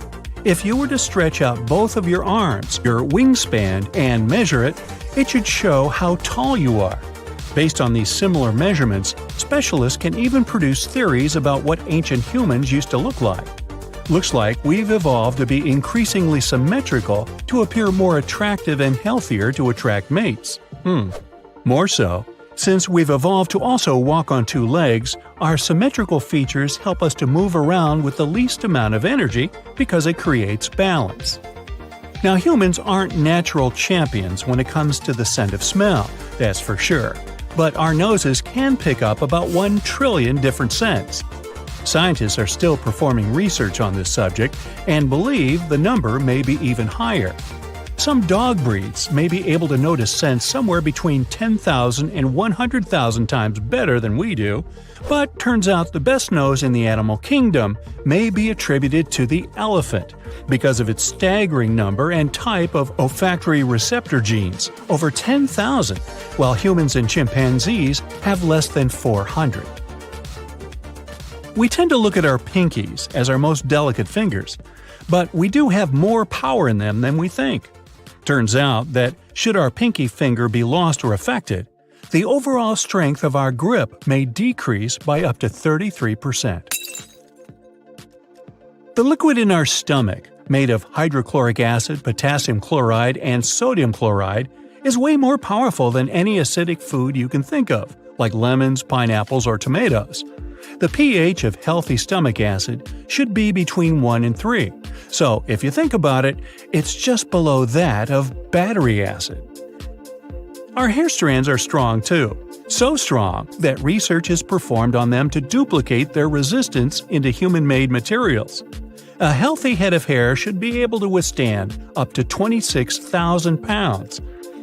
If you were to stretch out both of your arms, your wingspan, and measure it, it should show how tall you are. Based on these similar measurements, specialists can even produce theories about what ancient humans used to look like. Looks like we've evolved to be increasingly symmetrical to appear more attractive and healthier to attract mates. More so, since we've evolved to also walk on two legs, our symmetrical features help us to move around with the least amount of energy because it creates balance. Now, humans aren't natural champions when it comes to the scent of smell, that's for sure. But our noses can pick up about 1 trillion different scents. Scientists are still performing research on this subject and believe the number may be even higher. Some dog breeds may be able to notice scents somewhere between 10,000 and 100,000 times better than we do, but turns out the best nose in the animal kingdom may be attributed to the elephant because of its staggering number and type of olfactory receptor genes, over 10,000, while humans and chimpanzees have less than 400. We tend to look at our pinkies as our most delicate fingers, but we do have more power in them than we think. Turns out that should our pinky finger be lost or affected, the overall strength of our grip may decrease by up to 33%. The liquid in our stomach, made of hydrochloric acid, potassium chloride, and sodium chloride, is way more powerful than any acidic food you can think of, like lemons, pineapples, or tomatoes. The pH of healthy stomach acid should be between 1 and 3, so if you think about it, it's just below that of battery acid. Our hair strands are strong too, so strong that research is performed on them to duplicate their resistance into human-made materials. A healthy head of hair should be able to withstand up to 26,000 pounds.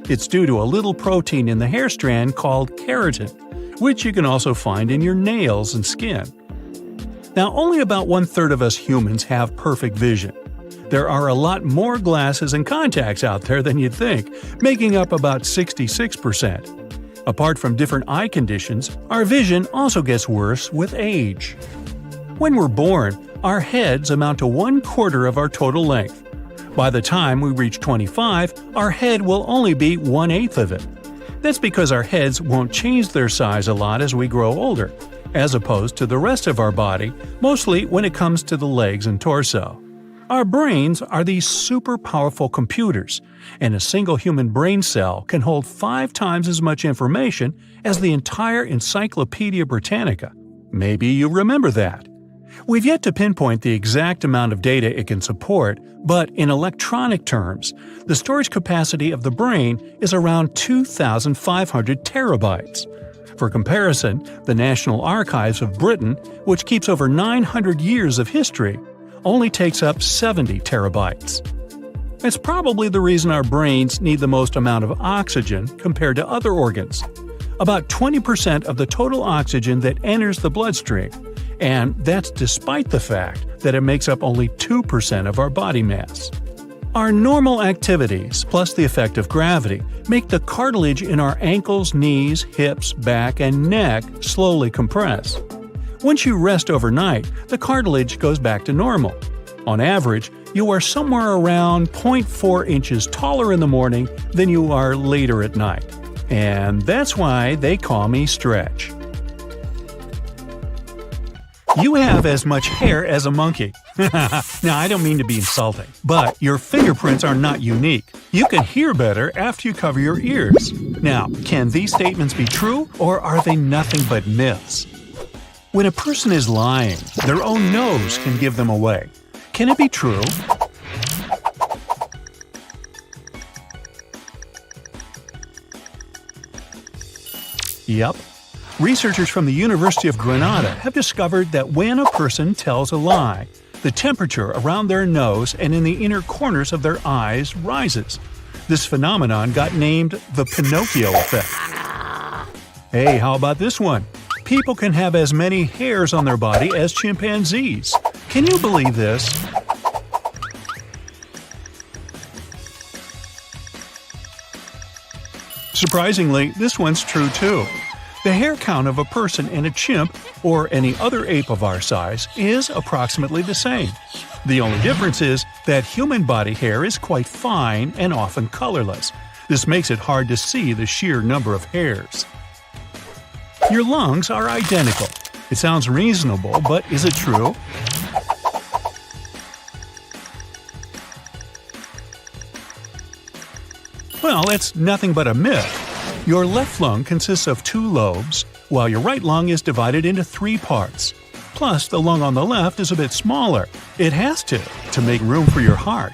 It's due to a little protein in the hair strand called keratin, which you can also find in your nails and skin. Now, only about 1/3 of us humans have perfect vision. There are a lot more glasses and contacts out there than you'd think, making up about 66%. Apart from different eye conditions, our vision also gets worse with age. When we're born, our heads amount to 1/4 of our total length. By the time we reach 25, our head will only be 1/8 of it. That's because our heads won't change their size a lot as we grow older, as opposed to the rest of our body, mostly when it comes to the legs and torso. Our brains are these super powerful computers, and a single human brain cell can hold 5 times as much information as the entire Encyclopedia Britannica. Maybe you remember that. We've yet to pinpoint the exact amount of data it can support, but in electronic terms, the storage capacity of the brain is around 2,500 terabytes. For comparison, the National Archives of Britain, which keeps over 900 years of history, only takes up 70 terabytes. It's probably the reason our brains need the most amount of oxygen compared to other organs. About 20% of the total oxygen that enters the bloodstream, and that's despite the fact that it makes up only 2% of our body mass. Our normal activities, plus the effect of gravity, make the cartilage in our ankles, knees, hips, back, and neck slowly compress. Once you rest overnight, the cartilage goes back to normal. On average, you are somewhere around 0.4 inches taller in the morning than you are later at night. And that's why they call me Stretch. You have as much hair as a monkey. Now, I don't mean to be insulting, but your fingerprints are not unique. You can hear better after you cover your ears. Now, can these statements be true, or are they nothing but myths? When a person is lying, their own nose can give them away. Can it be true? Yep. Researchers from the University of Granada have discovered that when a person tells a lie, the temperature around their nose and in the inner corners of their eyes rises. This phenomenon got named the Pinocchio effect. Hey, how about this one? People can have as many hairs on their body as chimpanzees. Can you believe this? Surprisingly, this one's true too. The hair count of a person and a chimp, or any other ape of our size, is approximately the same. The only difference is that human body hair is quite fine and often colorless. This makes it hard to see the sheer number of hairs. Your lungs are identical. It sounds reasonable, but is it true? Well, it's nothing but a myth. Your left lung consists of 2 lobes, while your right lung is divided into 3 parts. Plus, the lung on the left is a bit smaller. It has to make room for your heart.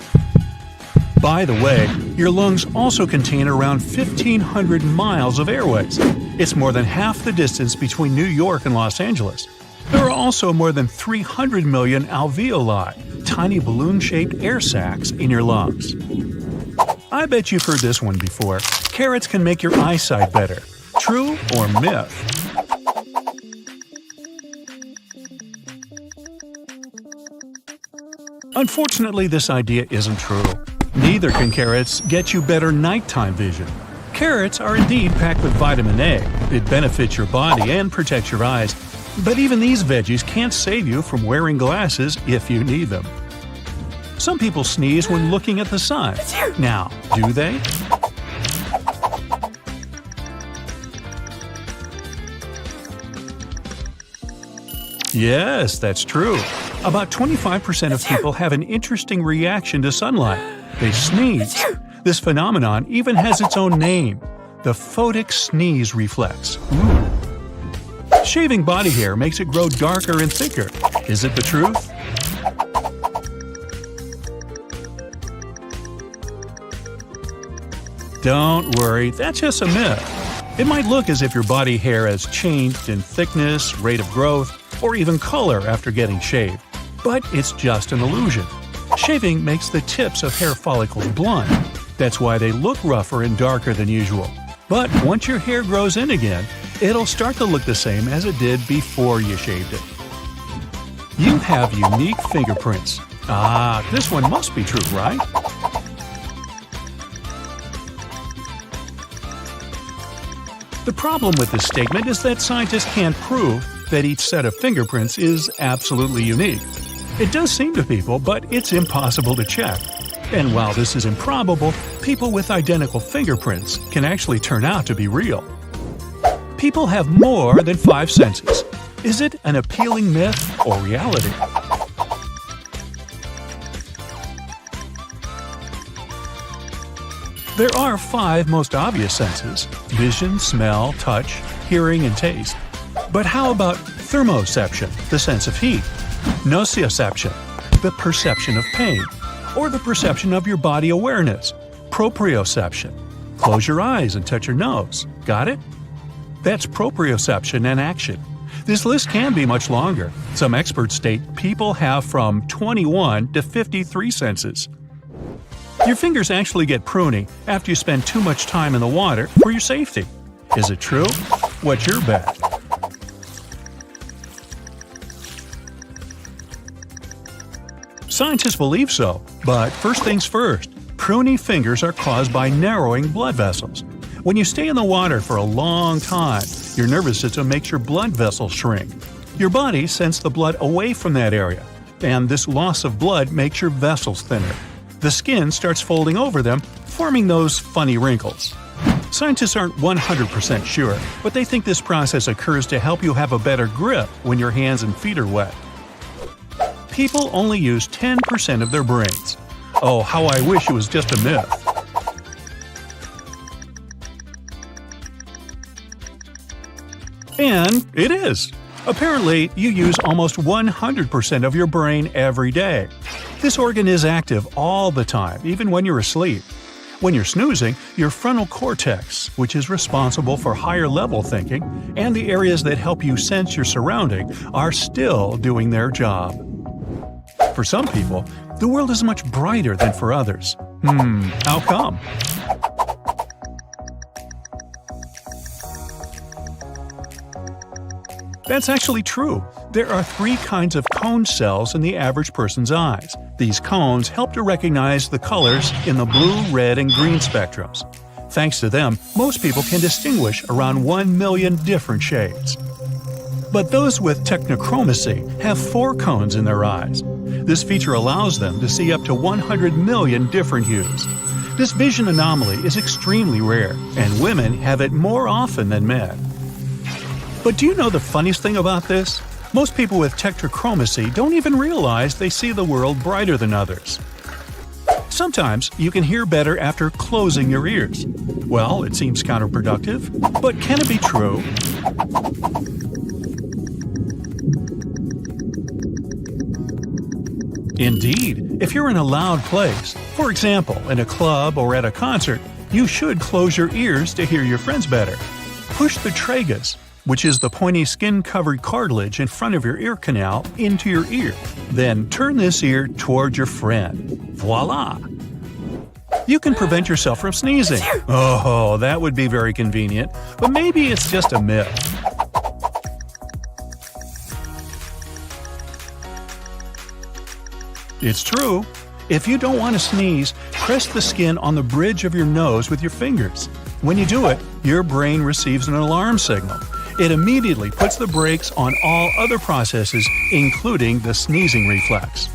By the way, your lungs also contain around 1,500 miles of airways. It's more than half the distance between New York and Los Angeles. There are also more than 300 million alveoli, tiny balloon-shaped air sacs in your lungs. I bet you've heard this one before. Carrots can make your eyesight better. True or myth? Unfortunately, this idea isn't true. Neither can carrots get you better nighttime vision. Carrots are indeed packed with vitamin A. It benefits your body and protects your eyes. But even these veggies can't save you from wearing glasses if you need them. Some people sneeze when looking at the sun. Now, do they? Yes, that's true. About 25% of people have an interesting reaction to sunlight. They sneeze. This phenomenon even has its own name, the photic sneeze reflex. Ooh. Shaving body hair makes it grow darker and thicker. Is it the truth? Don't worry, that's just a myth. It might look as if your body hair has changed in thickness, rate of growth, or even color after getting shaved. But it's just an illusion. Shaving makes the tips of hair follicles blunt. That's why they look rougher and darker than usual. But once your hair grows in again, it'll start to look the same as it did before you shaved it. You have unique fingerprints. Ah, this one must be true, right? The problem with this statement is that scientists can't prove that each set of fingerprints is absolutely unique. It does seem to people, but it's impossible to check. And while this is improbable, people with identical fingerprints can actually turn out to be real. People have more than 5 senses. Is it an appealing myth or reality? There are 5 most obvious senses: vision, smell, touch, hearing, and taste. But how about thermoception, the sense of heat? Nociception, the perception of pain, or the perception of your body awareness. Proprioception, close your eyes and touch your nose. Got it? That's proprioception in action. This list can be much longer. Some experts state people have from 21 to 53 senses. Your fingers actually get pruny after you spend too much time in the water for your safety. Is it true? What's your bet? Scientists believe so, but first things first, pruny fingers are caused by narrowing blood vessels. When you stay in the water for a long time, your nervous system makes your blood vessels shrink. Your body sends the blood away from that area, and this loss of blood makes your vessels thinner. The skin starts folding over them, forming those funny wrinkles. Scientists aren't 100% sure, but they think this process occurs to help you have a better grip when your hands and feet are wet. People only use 10% of their brains. Oh, how I wish it was just a myth. And it is. Apparently, you use almost 100% of your brain every day. This organ is active all the time, even when you're asleep. When you're snoozing, your frontal cortex, which is responsible for higher-level thinking, and the areas that help you sense your surrounding, are still doing their job. For some people, the world is much brighter than for others. How come? That's actually true. There are 3 kinds of cone cells in the average person's eyes. These cones help to recognize the colors in the blue, red, and green spectrums. Thanks to them, most people can distinguish around 1 million different shades. But those with technochromacy have 4 cones in their eyes. This feature allows them to see up to 100 million different hues. This vision anomaly is extremely rare, and women have it more often than men. But do you know the funniest thing about this? Most people with tetrachromacy don't even realize they see the world brighter than others. Sometimes you can hear better after closing your ears. Well, it seems counterproductive, but can it be true? Indeed, if you're in a loud place, for example, in a club or at a concert, you should close your ears to hear your friends better. Push the tragus, which is the pointy skin-covered cartilage in front of your ear canal, into your ear. Then turn this ear toward your friend. Voila! You can prevent yourself from sneezing. Oh, that would be very convenient, but maybe it's just a myth. It's true. If you don't want to sneeze, press the skin on the bridge of your nose with your fingers. When you do it, your brain receives an alarm signal. It immediately puts the brakes on all other processes, including the sneezing reflex.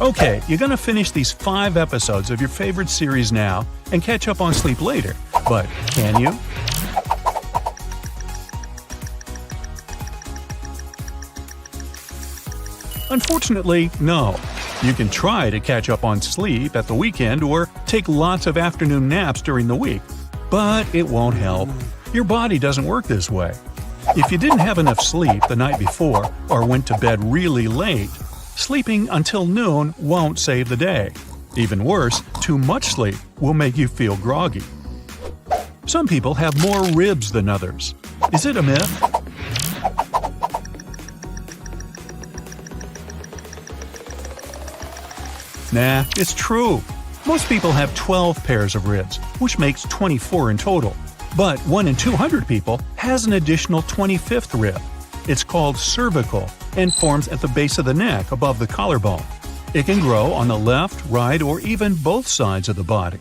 Okay, you're gonna finish these 5 episodes of your favorite series now and catch up on sleep later, but can you? Unfortunately, no. You can try to catch up on sleep at the weekend or take lots of afternoon naps during the week, but it won't help. Your body doesn't work this way. If you didn't have enough sleep the night before or went to bed really late, sleeping until noon won't save the day. Even worse, too much sleep will make you feel groggy. Some people have more ribs than others. Is it a myth? Nah, it's true. Most people have 12 pairs of ribs, which makes 24 in total. But 1 in 200 people has an additional 25th rib. It's called cervical and forms at the base of the neck above the collarbone. It can grow on the left, right, or even both sides of the body.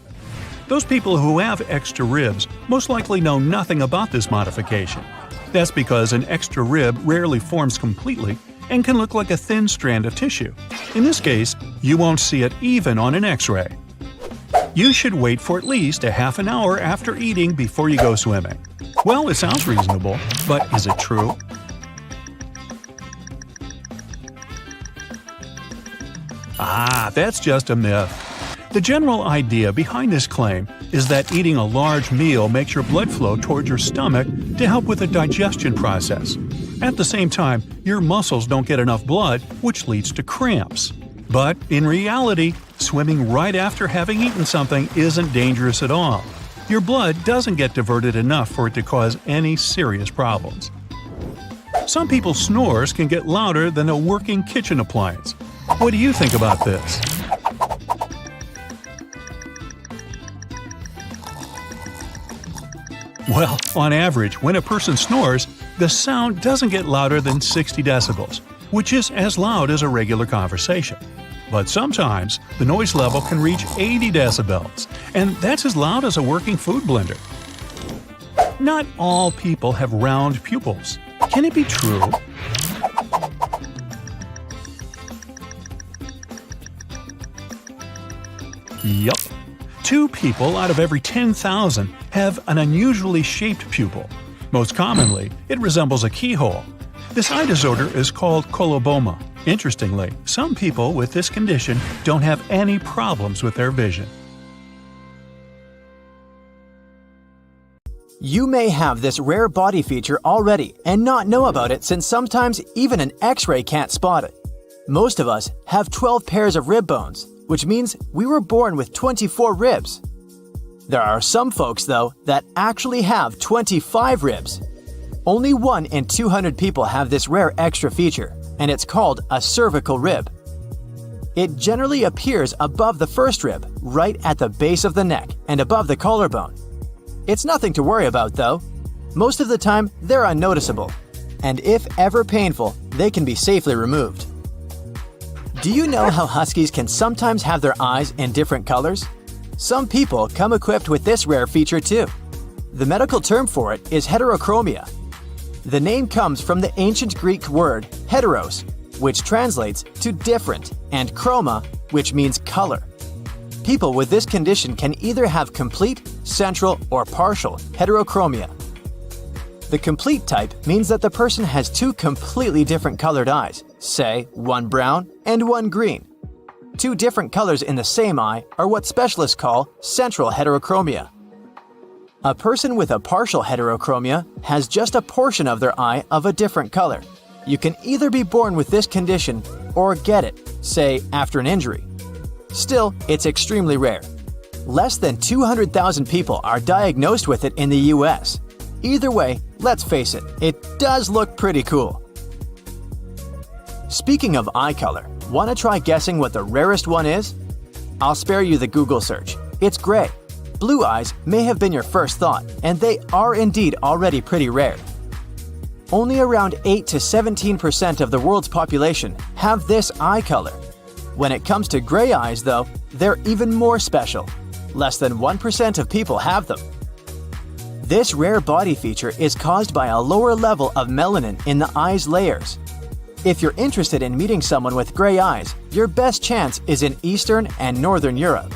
Those people who have extra ribs most likely know nothing about this modification. That's because an extra rib rarely forms completely and can look like a thin strand of tissue. In this case, you won't see it even on an X-ray. You should wait for at least a half an hour after eating before you go swimming. Well, it sounds reasonable, but is it true? That's just a myth. The general idea behind this claim is that eating a large meal makes your blood flow towards your stomach to help with the digestion process. At the same time, your muscles don't get enough blood, which leads to cramps. But in reality, swimming right after having eaten something isn't dangerous at all. Your blood doesn't get diverted enough for it to cause any serious problems. Some people's snores can get louder than a working kitchen appliance. What do you think about this? Well, on average, when a person snores, the sound doesn't get louder than 60 decibels, which is as loud as a regular conversation. But sometimes, the noise level can reach 80 decibels, and that's as loud as a working food blender. Not all people have round pupils. Can it be true? Yup. 2 people out of every 10,000 have an unusually shaped pupil. Most commonly, it resembles a keyhole. This eye disorder is called coloboma. Interestingly, some people with this condition don't have any problems with their vision. You may have this rare body feature already and not know about it, since sometimes even an X-ray can't spot it. Most of us have 12 pairs of rib bones, which means we were born with 24 ribs. There are some folks, though, that actually have 25 ribs. Only 1 in 200 people have this rare extra feature, and it's called a cervical rib. It generally appears above the first rib, right at the base of the neck and above the collarbone. It's nothing to worry about, though. Most of the time, they're unnoticeable, and if ever painful, they can be safely removed. Do you know how huskies can sometimes have their eyes in different colors? Some people come equipped with this rare feature too. The medical term for it is heterochromia. The name comes from the ancient Greek word heteros, which translates to different, and chroma, which means color. People with this condition can either have complete, central, or partial heterochromia. The complete type means that the person has 2 completely different colored eyes, say one brown and one green. 2 different colors in the same eye are what specialists call central heterochromia. A person with a partial heterochromia has just a portion of their eye of a different color. You can either be born with this condition or get it. say after an injury. Still, it's extremely rare. Less than 200,000 people are diagnosed with it in the US. Either way, let's face it, it does look pretty cool. Speaking of eye color, want to try guessing what the rarest one is? I'll spare you the Google search. It's gray. Blue eyes may have been your first thought, and they are indeed already pretty rare. Only around 8 to 17% of the world's population have this eye color. When it comes to gray eyes, though, they're even more special. Less than 1% of people have them. This rare body feature is caused by a lower level of melanin in the eye's layers. If you're interested in meeting someone with gray eyes, your best chance is in Eastern and Northern Europe.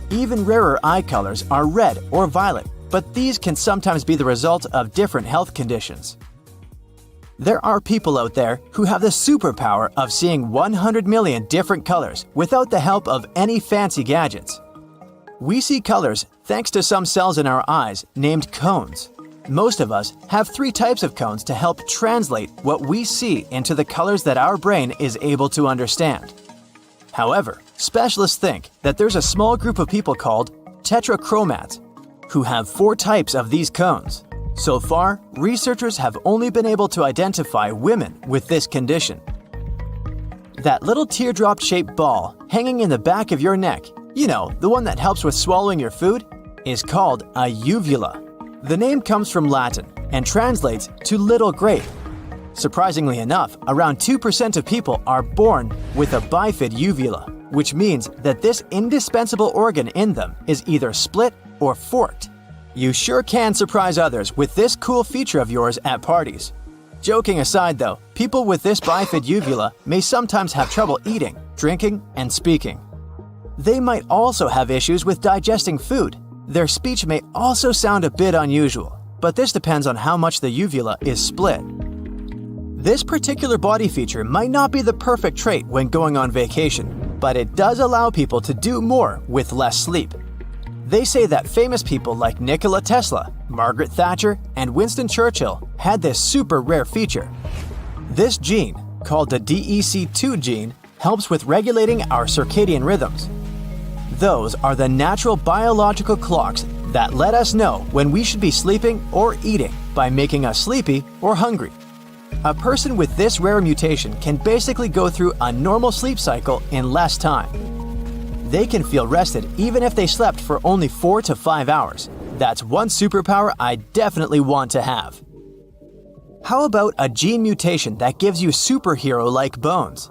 Even rarer eye colors are red or violet, but these can sometimes be the result of different health conditions. There are people out there who have the superpower of seeing 100 million different colors without the help of any fancy gadgets. We see colors thanks to some cells in our eyes named cones. Most of us have 3 types of cones to help translate what we see into the colors that our brain is able to understand. However, specialists think that there's a small group of people called tetrachromats who have 4 types of these cones. So far, researchers have only been able to identify women with this condition. That little teardrop-shaped ball hanging in the back of your neck, you know, the one that helps with swallowing your food, is called a uvula. The name comes from Latin and translates to little grape. Surprisingly enough, around 2% of people are born with a bifid uvula, which means that this indispensable organ in them is either split or forked. You sure can surprise others with this cool feature of yours at parties. Joking aside though, people with this bifid uvula may sometimes have trouble eating, drinking, and speaking. They might also have issues with digesting food. Their speech may also sound a bit unusual, but this depends on how much the uvula is split. This particular body feature might not be the perfect trait when going on vacation, but it does allow people to do more with less sleep. They say that famous people like Nikola Tesla, Margaret Thatcher, and Winston Churchill had this super rare feature. This gene, called the DEC2 gene, helps with regulating our circadian rhythms. Those are the natural biological clocks that let us know when we should be sleeping or eating by making us sleepy or hungry. A person with this rare mutation can basically go through a normal sleep cycle in less time. They can feel rested even if they slept for only 4 to 5 hours. That's one superpower I definitely want to have. How about a gene mutation that gives you superhero-like bones?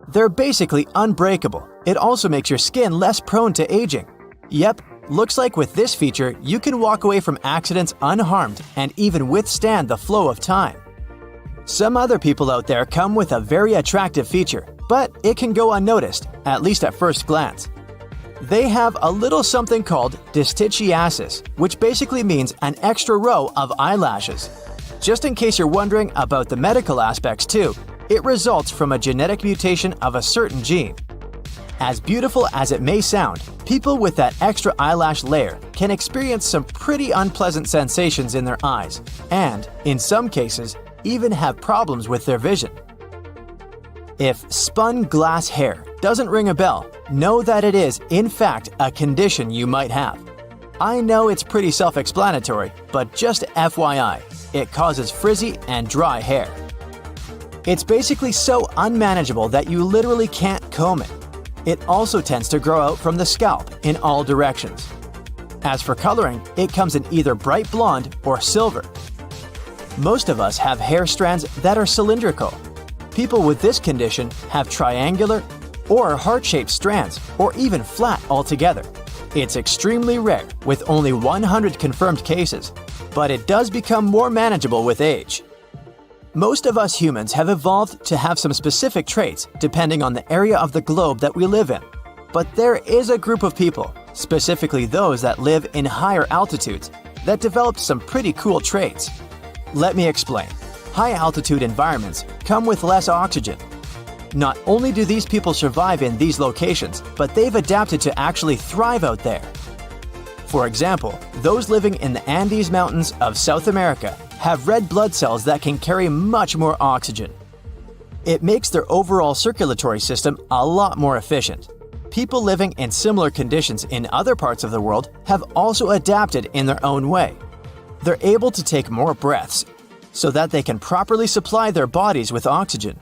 They're basically unbreakable. It also makes your skin less prone to aging. Yep, looks like with this feature, you can walk away from accidents unharmed and even withstand the flow of time. Some other people out there come with a very attractive feature, but it can go unnoticed, at least at first glance. They have a little something called distichiasis, which basically means an extra row of eyelashes. Just in case you're wondering about the medical aspects too, it results from a genetic mutation of a certain gene. As beautiful as it may sound, people with that extra eyelash layer can experience some pretty unpleasant sensations in their eyes, and, in some cases, even have problems with their vision. If spun glass hair doesn't ring a bell, know that it is, in fact, a condition you might have. I know it's pretty self-explanatory, but just FYI, it causes frizzy and dry hair. It's basically so unmanageable that you literally can't comb it. It also tends to grow out from the scalp in all directions. As for coloring, it comes in either bright blonde or silver. Most of us have hair strands that are cylindrical. People with this condition have triangular or heart-shaped strands, or even flat altogether. It's extremely rare, with only 100 confirmed cases, but it does become more manageable with age. Most of us humans have evolved to have some specific traits depending on the area of the globe that we live in. But there is a group of people, specifically those that live in higher altitudes, that developed some pretty cool traits. Let me explain. High-altitude environments come with less oxygen. Not only do these people survive in these locations, but they've adapted to actually thrive out there. For example, those living in the Andes Mountains of South America have red blood cells that can carry much more oxygen. It makes their overall circulatory system a lot more efficient. People living in similar conditions in other parts of the world have also adapted in their own way. They're able to take more breaths so that they can properly supply their bodies with oxygen.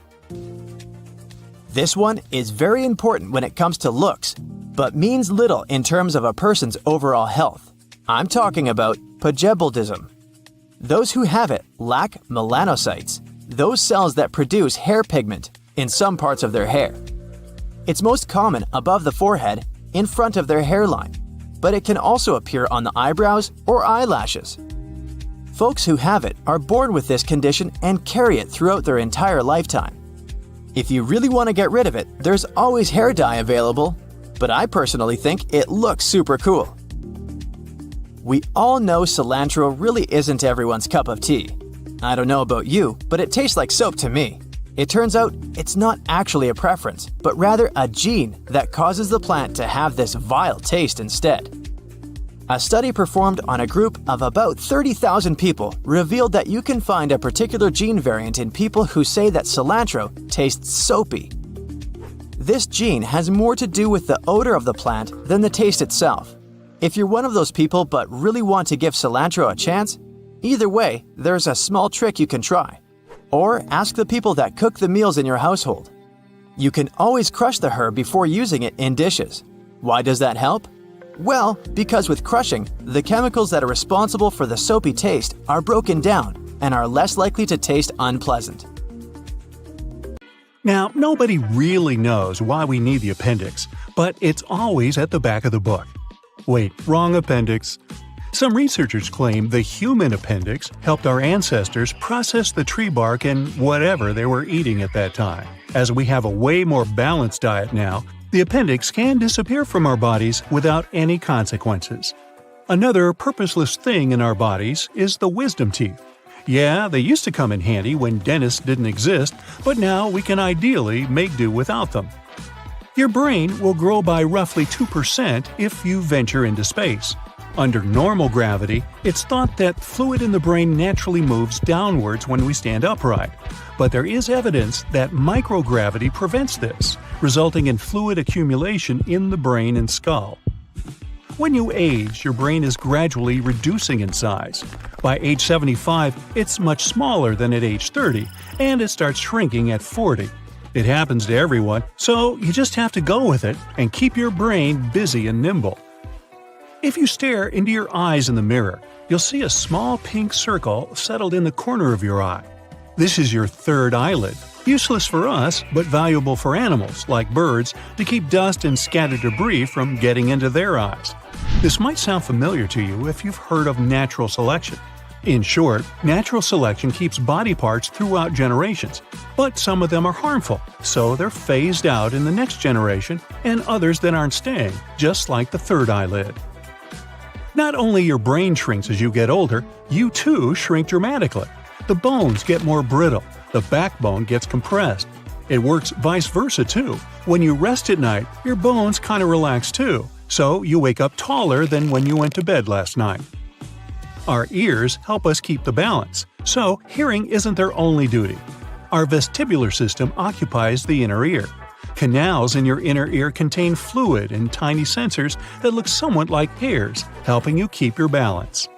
This one is very important when it comes to looks, but means little in terms of a person's overall health. I'm talking about pugebaldism. Those who have it lack melanocytes, those cells that produce hair pigment in some parts of their hair. It's most common above the forehead, in front of their hairline, but it can also appear on the eyebrows or eyelashes. Folks who have it are born with this condition and carry it throughout their entire lifetime. If you really want to get rid of it, there's always hair dye available, but I personally think it looks super cool. We all know cilantro really isn't everyone's cup of tea. I don't know about you, but it tastes like soap to me. It turns out it's not actually a preference, but rather a gene that causes the plant to have this vile taste instead. A study performed on a group of about 30,000 people revealed that you can find a particular gene variant in people who say that cilantro tastes soapy. This gene has more to do with the odor of the plant than the taste itself. If you're one of those people but really want to give cilantro a chance, either way, there's a small trick you can try. Or ask the people that cook the meals in your household. You can always crush the herb before using it in dishes. Why does that help? Well, because with crushing, the chemicals that are responsible for the soapy taste are broken down and are less likely to taste unpleasant. Now, nobody really knows why we need the appendix, but it's always at the back of the book. Wait, wrong appendix. Some researchers claim the human appendix helped our ancestors process the tree bark and whatever they were eating at that time. As we have a way more balanced diet now, the appendix can disappear from our bodies without any consequences. Another purposeless thing in our bodies is the wisdom teeth. Yeah, they used to come in handy when dentists didn't exist, but now we can ideally make do without them. Your brain will grow by roughly 2% if you venture into space. Under normal gravity, it's thought that fluid in the brain naturally moves downwards when we stand upright, but there is evidence that microgravity prevents this, resulting in fluid accumulation in the brain and skull. When you age, your brain is gradually reducing in size. By age 75, it's much smaller than at age 30, and it starts shrinking at 40. It happens to everyone, so you just have to go with it and keep your brain busy and nimble. If you stare into your eyes in the mirror, you'll see a small pink circle settled in the corner of your eye. This is your third eyelid, useless for us but valuable for animals, like birds, to keep dust and scattered debris from getting into their eyes. This might sound familiar to you if you've heard of natural selection. In short, natural selection keeps body parts throughout generations, but some of them are harmful, so they're phased out in the next generation, and others that aren't staying, just like the third eyelid. Not only your brain shrinks as you get older, you too shrink dramatically. The bones get more brittle, the backbone gets compressed. It works vice versa too. When you rest at night, your bones kind of relax too, so you wake up taller than when you went to bed last night. Our ears help us keep the balance, so hearing isn't their only duty. Our vestibular system occupies the inner ear. Canals in your inner ear contain fluid and tiny sensors that look somewhat like hairs, helping you keep your balance.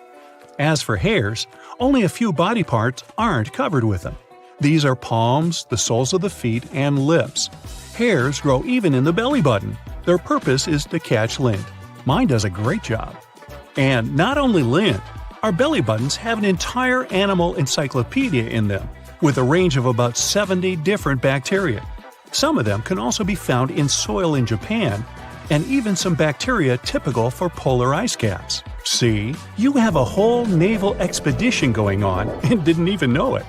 As for hairs, only a few body parts aren't covered with them. These are palms, the soles of the feet, and lips. Hairs grow even in the belly button. Their purpose is to catch lint. Mine does a great job. And not only lint, our belly buttons have an entire animal encyclopedia in them, with a range of about 70 different bacteria. Some of them can also be found in soil in Japan, and even some bacteria typical for polar ice caps. See, you have a whole naval expedition going on and didn't even know it.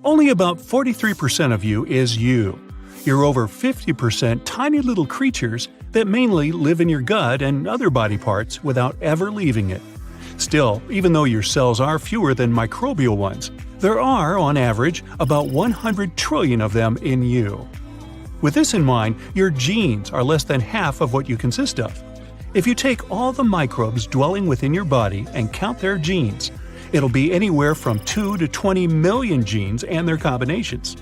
Only about 43% of you is you. You're over 50% tiny little creatures that mainly live in your gut and other body parts without ever leaving it. Still, even though your cells are fewer than microbial ones, there are, on average, about 100 trillion of them in you. With this in mind, your genes are less than half of what you consist of. If you take all the microbes dwelling within your body and count their genes, it'll be anywhere from 2 to 20 million genes and their combinations.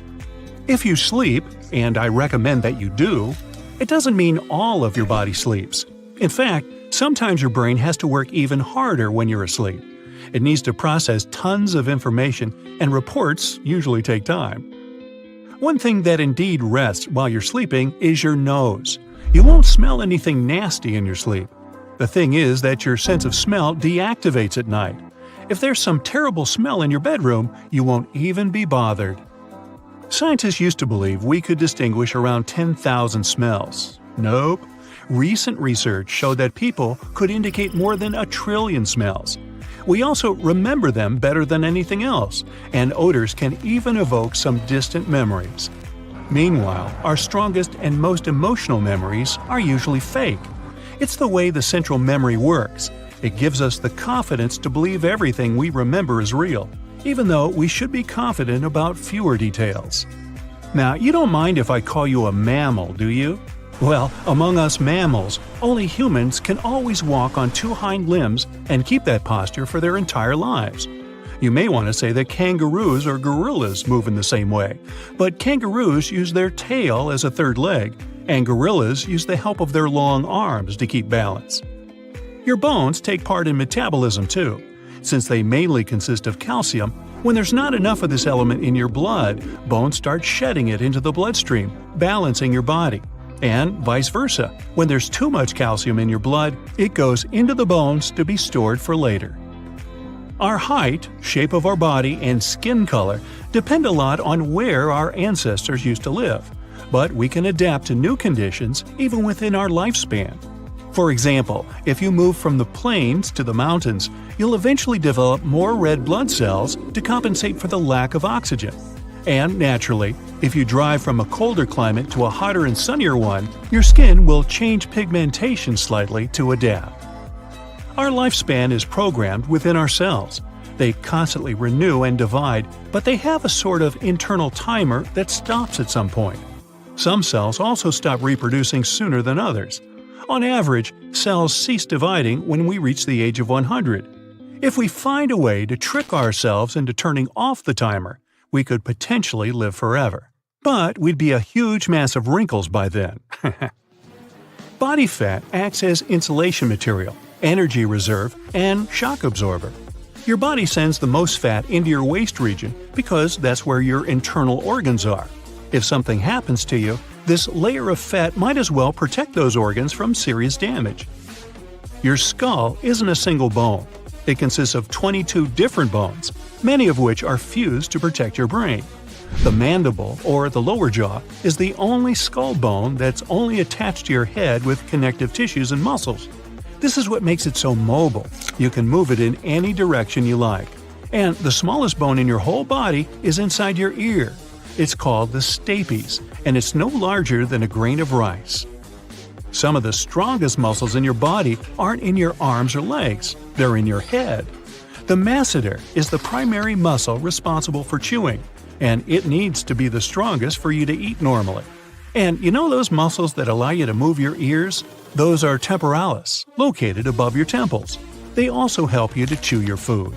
If you sleep, and I recommend that you do, it doesn't mean all of your body sleeps. In fact, sometimes your brain has to work even harder when you're asleep. It needs to process tons of information, and reports usually take time. One thing that indeed rests while you're sleeping is your nose. You won't smell anything nasty in your sleep. The thing is that your sense of smell deactivates at night. If there's some terrible smell in your bedroom, you won't even be bothered. Scientists used to believe we could distinguish around 10,000 smells. Nope. Recent research showed that people could indicate more than 1 trillion smells. We also remember them better than anything else, and odors can even evoke some distant memories. Meanwhile, our strongest and most emotional memories are usually fake. It's the way the central memory works. It gives us the confidence to believe everything we remember is real, even though we should be confident about fewer details. Now, you don't mind if I call you a mammal, do you? Well, among us mammals, only humans can always walk on 2 hind limbs and keep that posture for their entire lives. You may want to say that kangaroos or gorillas move in the same way, but kangaroos use their tail as a third leg, and gorillas use the help of their long arms to keep balance. Your bones take part in metabolism too. Since they mainly consist of calcium, when there's not enough of this element in your blood, bones start shedding it into the bloodstream, balancing your body. And vice versa, when there's too much calcium in your blood, it goes into the bones to be stored for later. Our height, shape of our body, and skin color depend a lot on where our ancestors used to live, but we can adapt to new conditions even within our lifespan. For example, if you move from the plains to the mountains, you'll eventually develop more red blood cells to compensate for the lack of oxygen. And naturally, if you drive from a colder climate to a hotter and sunnier one, your skin will change pigmentation slightly to adapt. Our lifespan is programmed within our cells. They constantly renew and divide, but they have a sort of internal timer that stops at some point. Some cells also stop reproducing sooner than others. On average, cells cease dividing when we reach the age of 100. If we find a way to trick ourselves into turning off the timer, we could potentially live forever. But we'd be a huge mass of wrinkles by then. Body fat acts as insulation material, energy reserve, and shock absorber. Your body sends the most fat into your waist region because that's where your internal organs are. If something happens to you, this layer of fat might as well protect those organs from serious damage. Your skull isn't a single bone. It consists of 22 different bones, many of which are fused to protect your brain. The mandible, or the lower jaw, is the only skull bone that's only attached to your head with connective tissues and muscles. This is what makes it so mobile. You can move it in any direction you like. And the smallest bone in your whole body is inside your ear. It's called the stapes, and it's no larger than a grain of rice. Some of the strongest muscles in your body aren't in your arms or legs, they're in your head. The masseter is the primary muscle responsible for chewing, and it needs to be the strongest for you to eat normally. And you know those muscles that allow you to move your ears? Those are temporalis, located above your temples. They also help you to chew your food.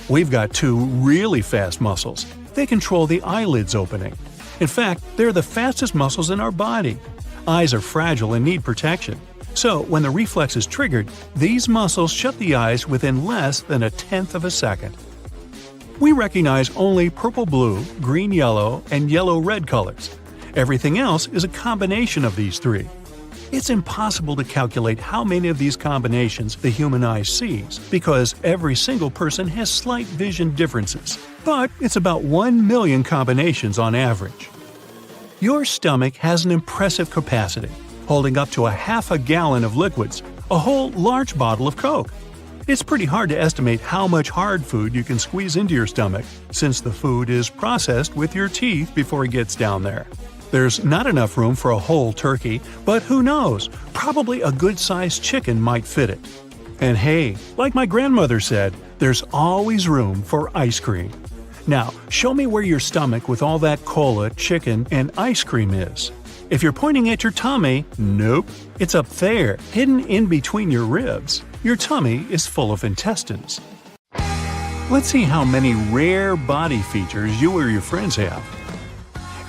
We've got 2 really fast muscles. They control the eyelids opening. In fact, they're the fastest muscles in our body. Eyes are fragile and need protection. So, when the reflex is triggered, these muscles shut the eyes within less than 1/10 of a second. We recognize only purple-blue, green-yellow, and yellow-red colors. Everything else is a combination of these 3. It's impossible to calculate how many of these combinations the human eye sees, because every single person has slight vision differences. But it's about 1 million combinations on average. Your stomach has an impressive capacity, holding up to 1/2 gallon of liquids, a whole large bottle of Coke. It's pretty hard to estimate how much hard food you can squeeze into your stomach, since the food is processed with your teeth before it gets down there. There's not enough room for a whole turkey, but who knows, probably a good-sized chicken might fit it. And hey, like my grandmother said, there's always room for ice cream. Now, show me where your stomach with all that cola, chicken, and ice cream is. If you're pointing at your tummy, nope, it's up there, hidden in between your ribs. Your tummy is full of intestines. Let's see how many rare body features you or your friends have.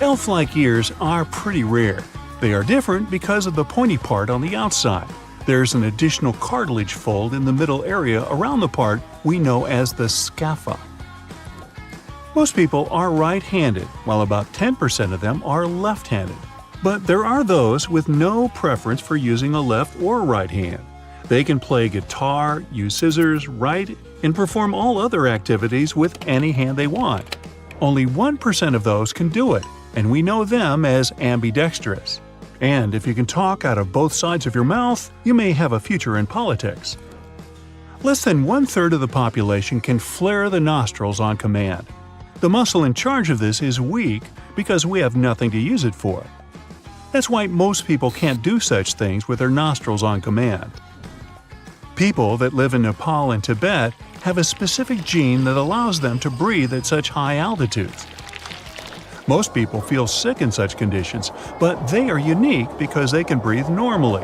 Elf-like ears are pretty rare. They are different because of the pointy part on the outside. There's an additional cartilage fold in the middle area around the part we know as the scapha. Most people are right-handed, while about 10% of them are left-handed. But there are those with no preference for using a left or right hand. They can play guitar, use scissors, write, and perform all other activities with any hand they want. Only 1% of those can do it, and we know them as ambidextrous. And if you can talk out of both sides of your mouth, you may have a future in politics. Less than 1/3 of the population can flare the nostrils on command. The muscle in charge of this is weak because we have nothing to use it for. That's why most people can't do such things with their nostrils on command. People that live in Nepal and Tibet have a specific gene that allows them to breathe at such high altitudes. Most people feel sick in such conditions, but they are unique because they can breathe normally.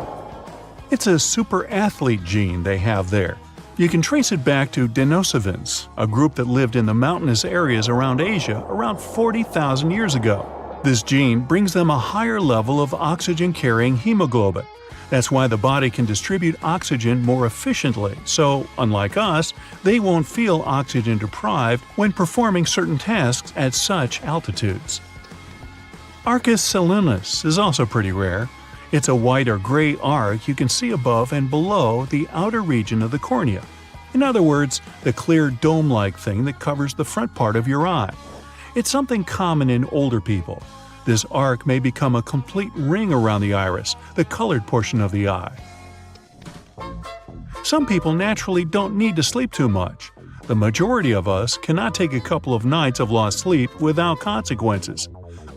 It's a super athlete gene they have there. You can trace it back to Denisovans, a group that lived in the mountainous areas around Asia around 40,000 years ago. This gene brings them a higher level of oxygen-carrying hemoglobin. That's why the body can distribute oxygen more efficiently, so, unlike us, they won't feel oxygen-deprived when performing certain tasks at such altitudes. Arcus salinis is also pretty rare. It's a white or gray arc you can see above and below the outer region of the cornea. In other words, the clear dome-like thing that covers the front part of your eye. It's something common in older people. This arc may become a complete ring around the iris, the colored portion of the eye. Some people naturally don't need to sleep too much. The majority of us cannot take a couple of nights of lost sleep without consequences.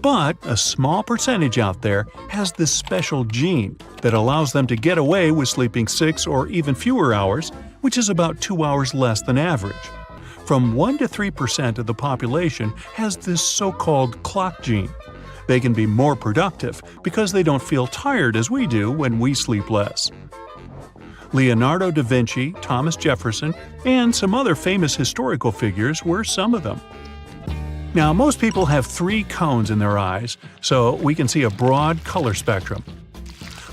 But a small percentage out there has this special gene that allows them to get away with sleeping 6 or even fewer hours, which is about 2 hours less than average. From 1 to 3% of the population has this so-called clock gene. They can be more productive because they don't feel tired as we do when we sleep less. Leonardo da Vinci, Thomas Jefferson, and some other famous historical figures were some of them. Now, most people have 3 cones in their eyes, so we can see a broad color spectrum.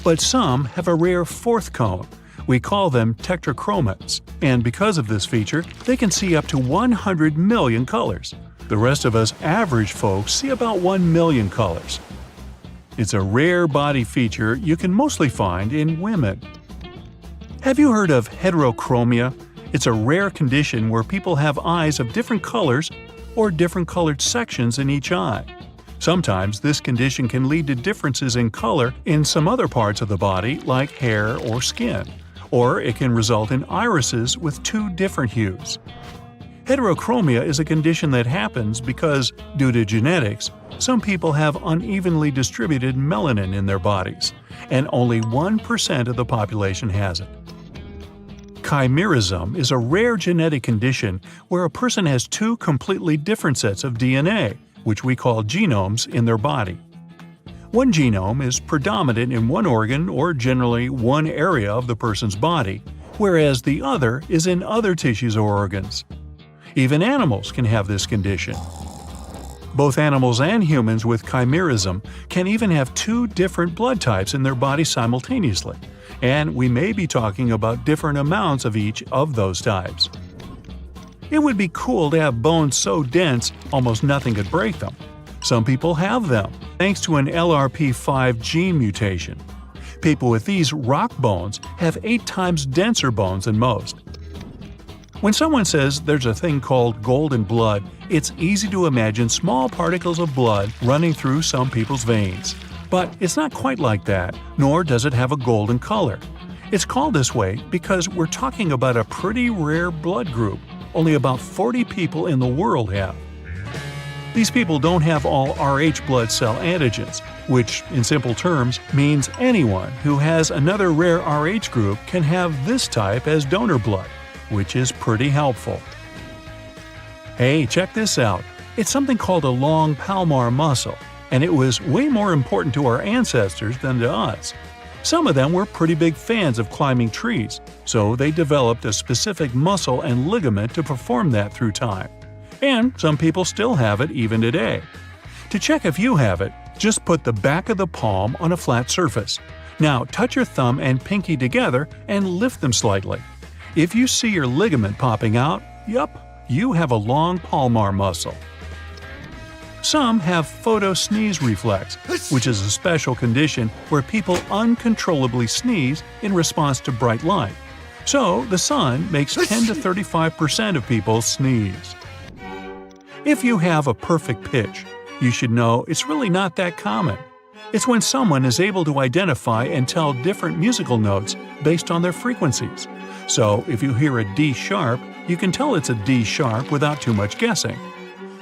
But some have a rare 4th cone. We call them tetrachromats, and because of this feature, they can see up to 100 million colors. The rest of us average folks see about 1 million colors. It's a rare body feature you can mostly find in women. Have you heard of heterochromia? It's a rare condition where people have eyes of different colors or different colored sections in each eye. Sometimes this condition can lead to differences in color in some other parts of the body like hair or skin, or it can result in irises with 2 different hues. Heterochromia is a condition that happens because, due to genetics, some people have unevenly distributed melanin in their bodies, and only 1% of the population has it. Chimerism is a rare genetic condition where a person has 2 completely different sets of DNA, which we call genomes, in their body. One genome is predominant in one organ or generally one area of the person's body, whereas the other is in other tissues or organs. Even animals can have this condition. Both animals and humans with chimerism can even have 2 different blood types in their body simultaneously, and we may be talking about different amounts of each of those types. It would be cool to have bones so dense almost nothing could break them. Some people have them, thanks to an LRP5 gene mutation. People with these rock bones have 8 times denser bones than most. When someone says there's a thing called golden blood, it's easy to imagine small particles of blood running through some people's veins. But it's not quite like that, nor does it have a golden color. It's called this way because we're talking about a pretty rare blood group only about 40 people in the world have. These people don't have all Rh blood cell antigens, which, in simple terms, means anyone who has another rare Rh group can have this type as donor blood, which is pretty helpful. Hey, check this out. It's something called a long palmar muscle, and it was way more important to our ancestors than to us. Some of them were pretty big fans of climbing trees, so they developed a specific muscle and ligament to perform that through time. And some people still have it even today. To check if you have it, just put the back of the palm on a flat surface. Now touch your thumb and pinky together and lift them slightly. If you see your ligament popping out, yup, you have a long palmar muscle. Some have photosneeze reflex, which is a special condition where people uncontrollably sneeze in response to bright light. So, the sun makes 10 to 35% of people sneeze. If you have a perfect pitch, you should know it's really not that common. It's when someone is able to identify and tell different musical notes based on their frequencies. So, if you hear a D sharp, you can tell it's a D sharp without too much guessing.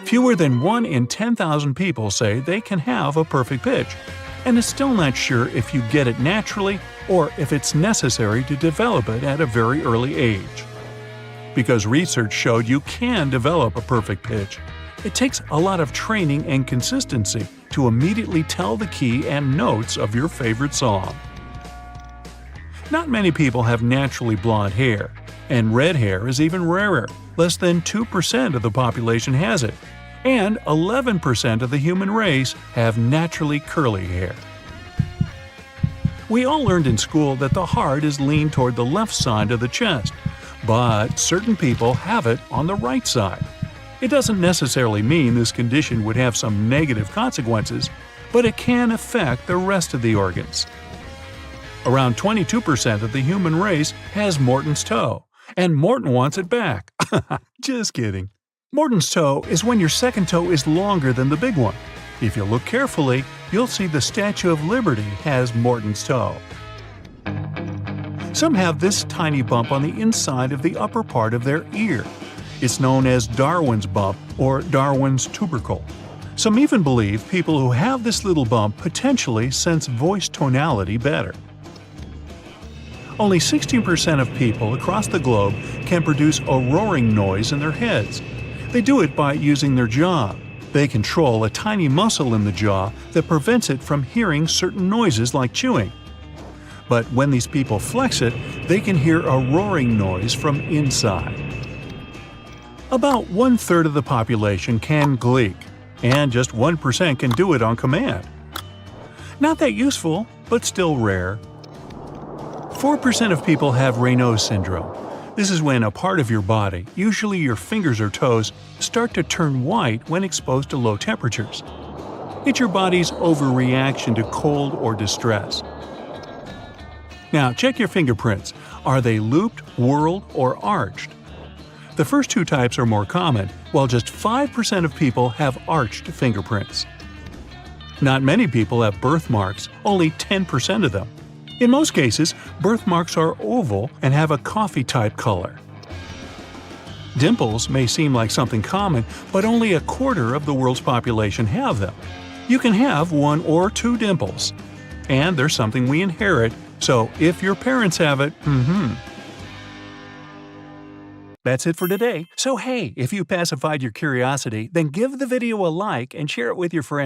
Fewer than 1 in 10,000 people say they can have a perfect pitch, and it's still not sure if you get it naturally or if it's necessary to develop it at a very early age. Because research showed you can develop a perfect pitch, it takes a lot of training and consistency to immediately tell the key and notes of your favorite song. Not many people have naturally blonde hair, and red hair is even rarer. Less than 2% of the population has it, and 11% of the human race have naturally curly hair. We all learned in school that the heart is leaned toward the left side of the chest, but certain people have it on the right side. It doesn't necessarily mean this condition would have some negative consequences, but it can affect the rest of the organs. Around 22% of the human race has Morton's toe, and Morton wants it back. Just kidding. Morton's toe is when your second toe is longer than the big one. If you look carefully, you'll see the Statue of Liberty has Morton's toe. Some have this tiny bump on the inside of the upper part of their ear. It's known as Darwin's bump or Darwin's tubercle. Some even believe people who have this little bump potentially sense voice tonality better. Only 16% of people across the globe can produce a roaring noise in their heads. They do it by using their jaw. They control a tiny muscle in the jaw that prevents it from hearing certain noises like chewing. But when these people flex it, they can hear a roaring noise from inside. About 1/3 of the population can gleek, and just 1% can do it on command. Not that useful, but still rare. 4% of people have Raynaud's syndrome. This is when a part of your body, usually your fingers or toes, start to turn white when exposed to low temperatures. It's your body's overreaction to cold or distress. Now, check your fingerprints. Are they looped, whorled, or arched? The first two types are more common, while just 5% of people have arched fingerprints. Not many people have birthmarks, only 10% of them. In most cases, birthmarks are oval and have a coffee-type color. Dimples may seem like something common, but only 1/4 of the world's population have them. You can have 1 or 2 dimples. And there's something we inherit, so if your parents have it, That's it for today. So hey, if you pacified your curiosity, then give the video a like and share it with your friends.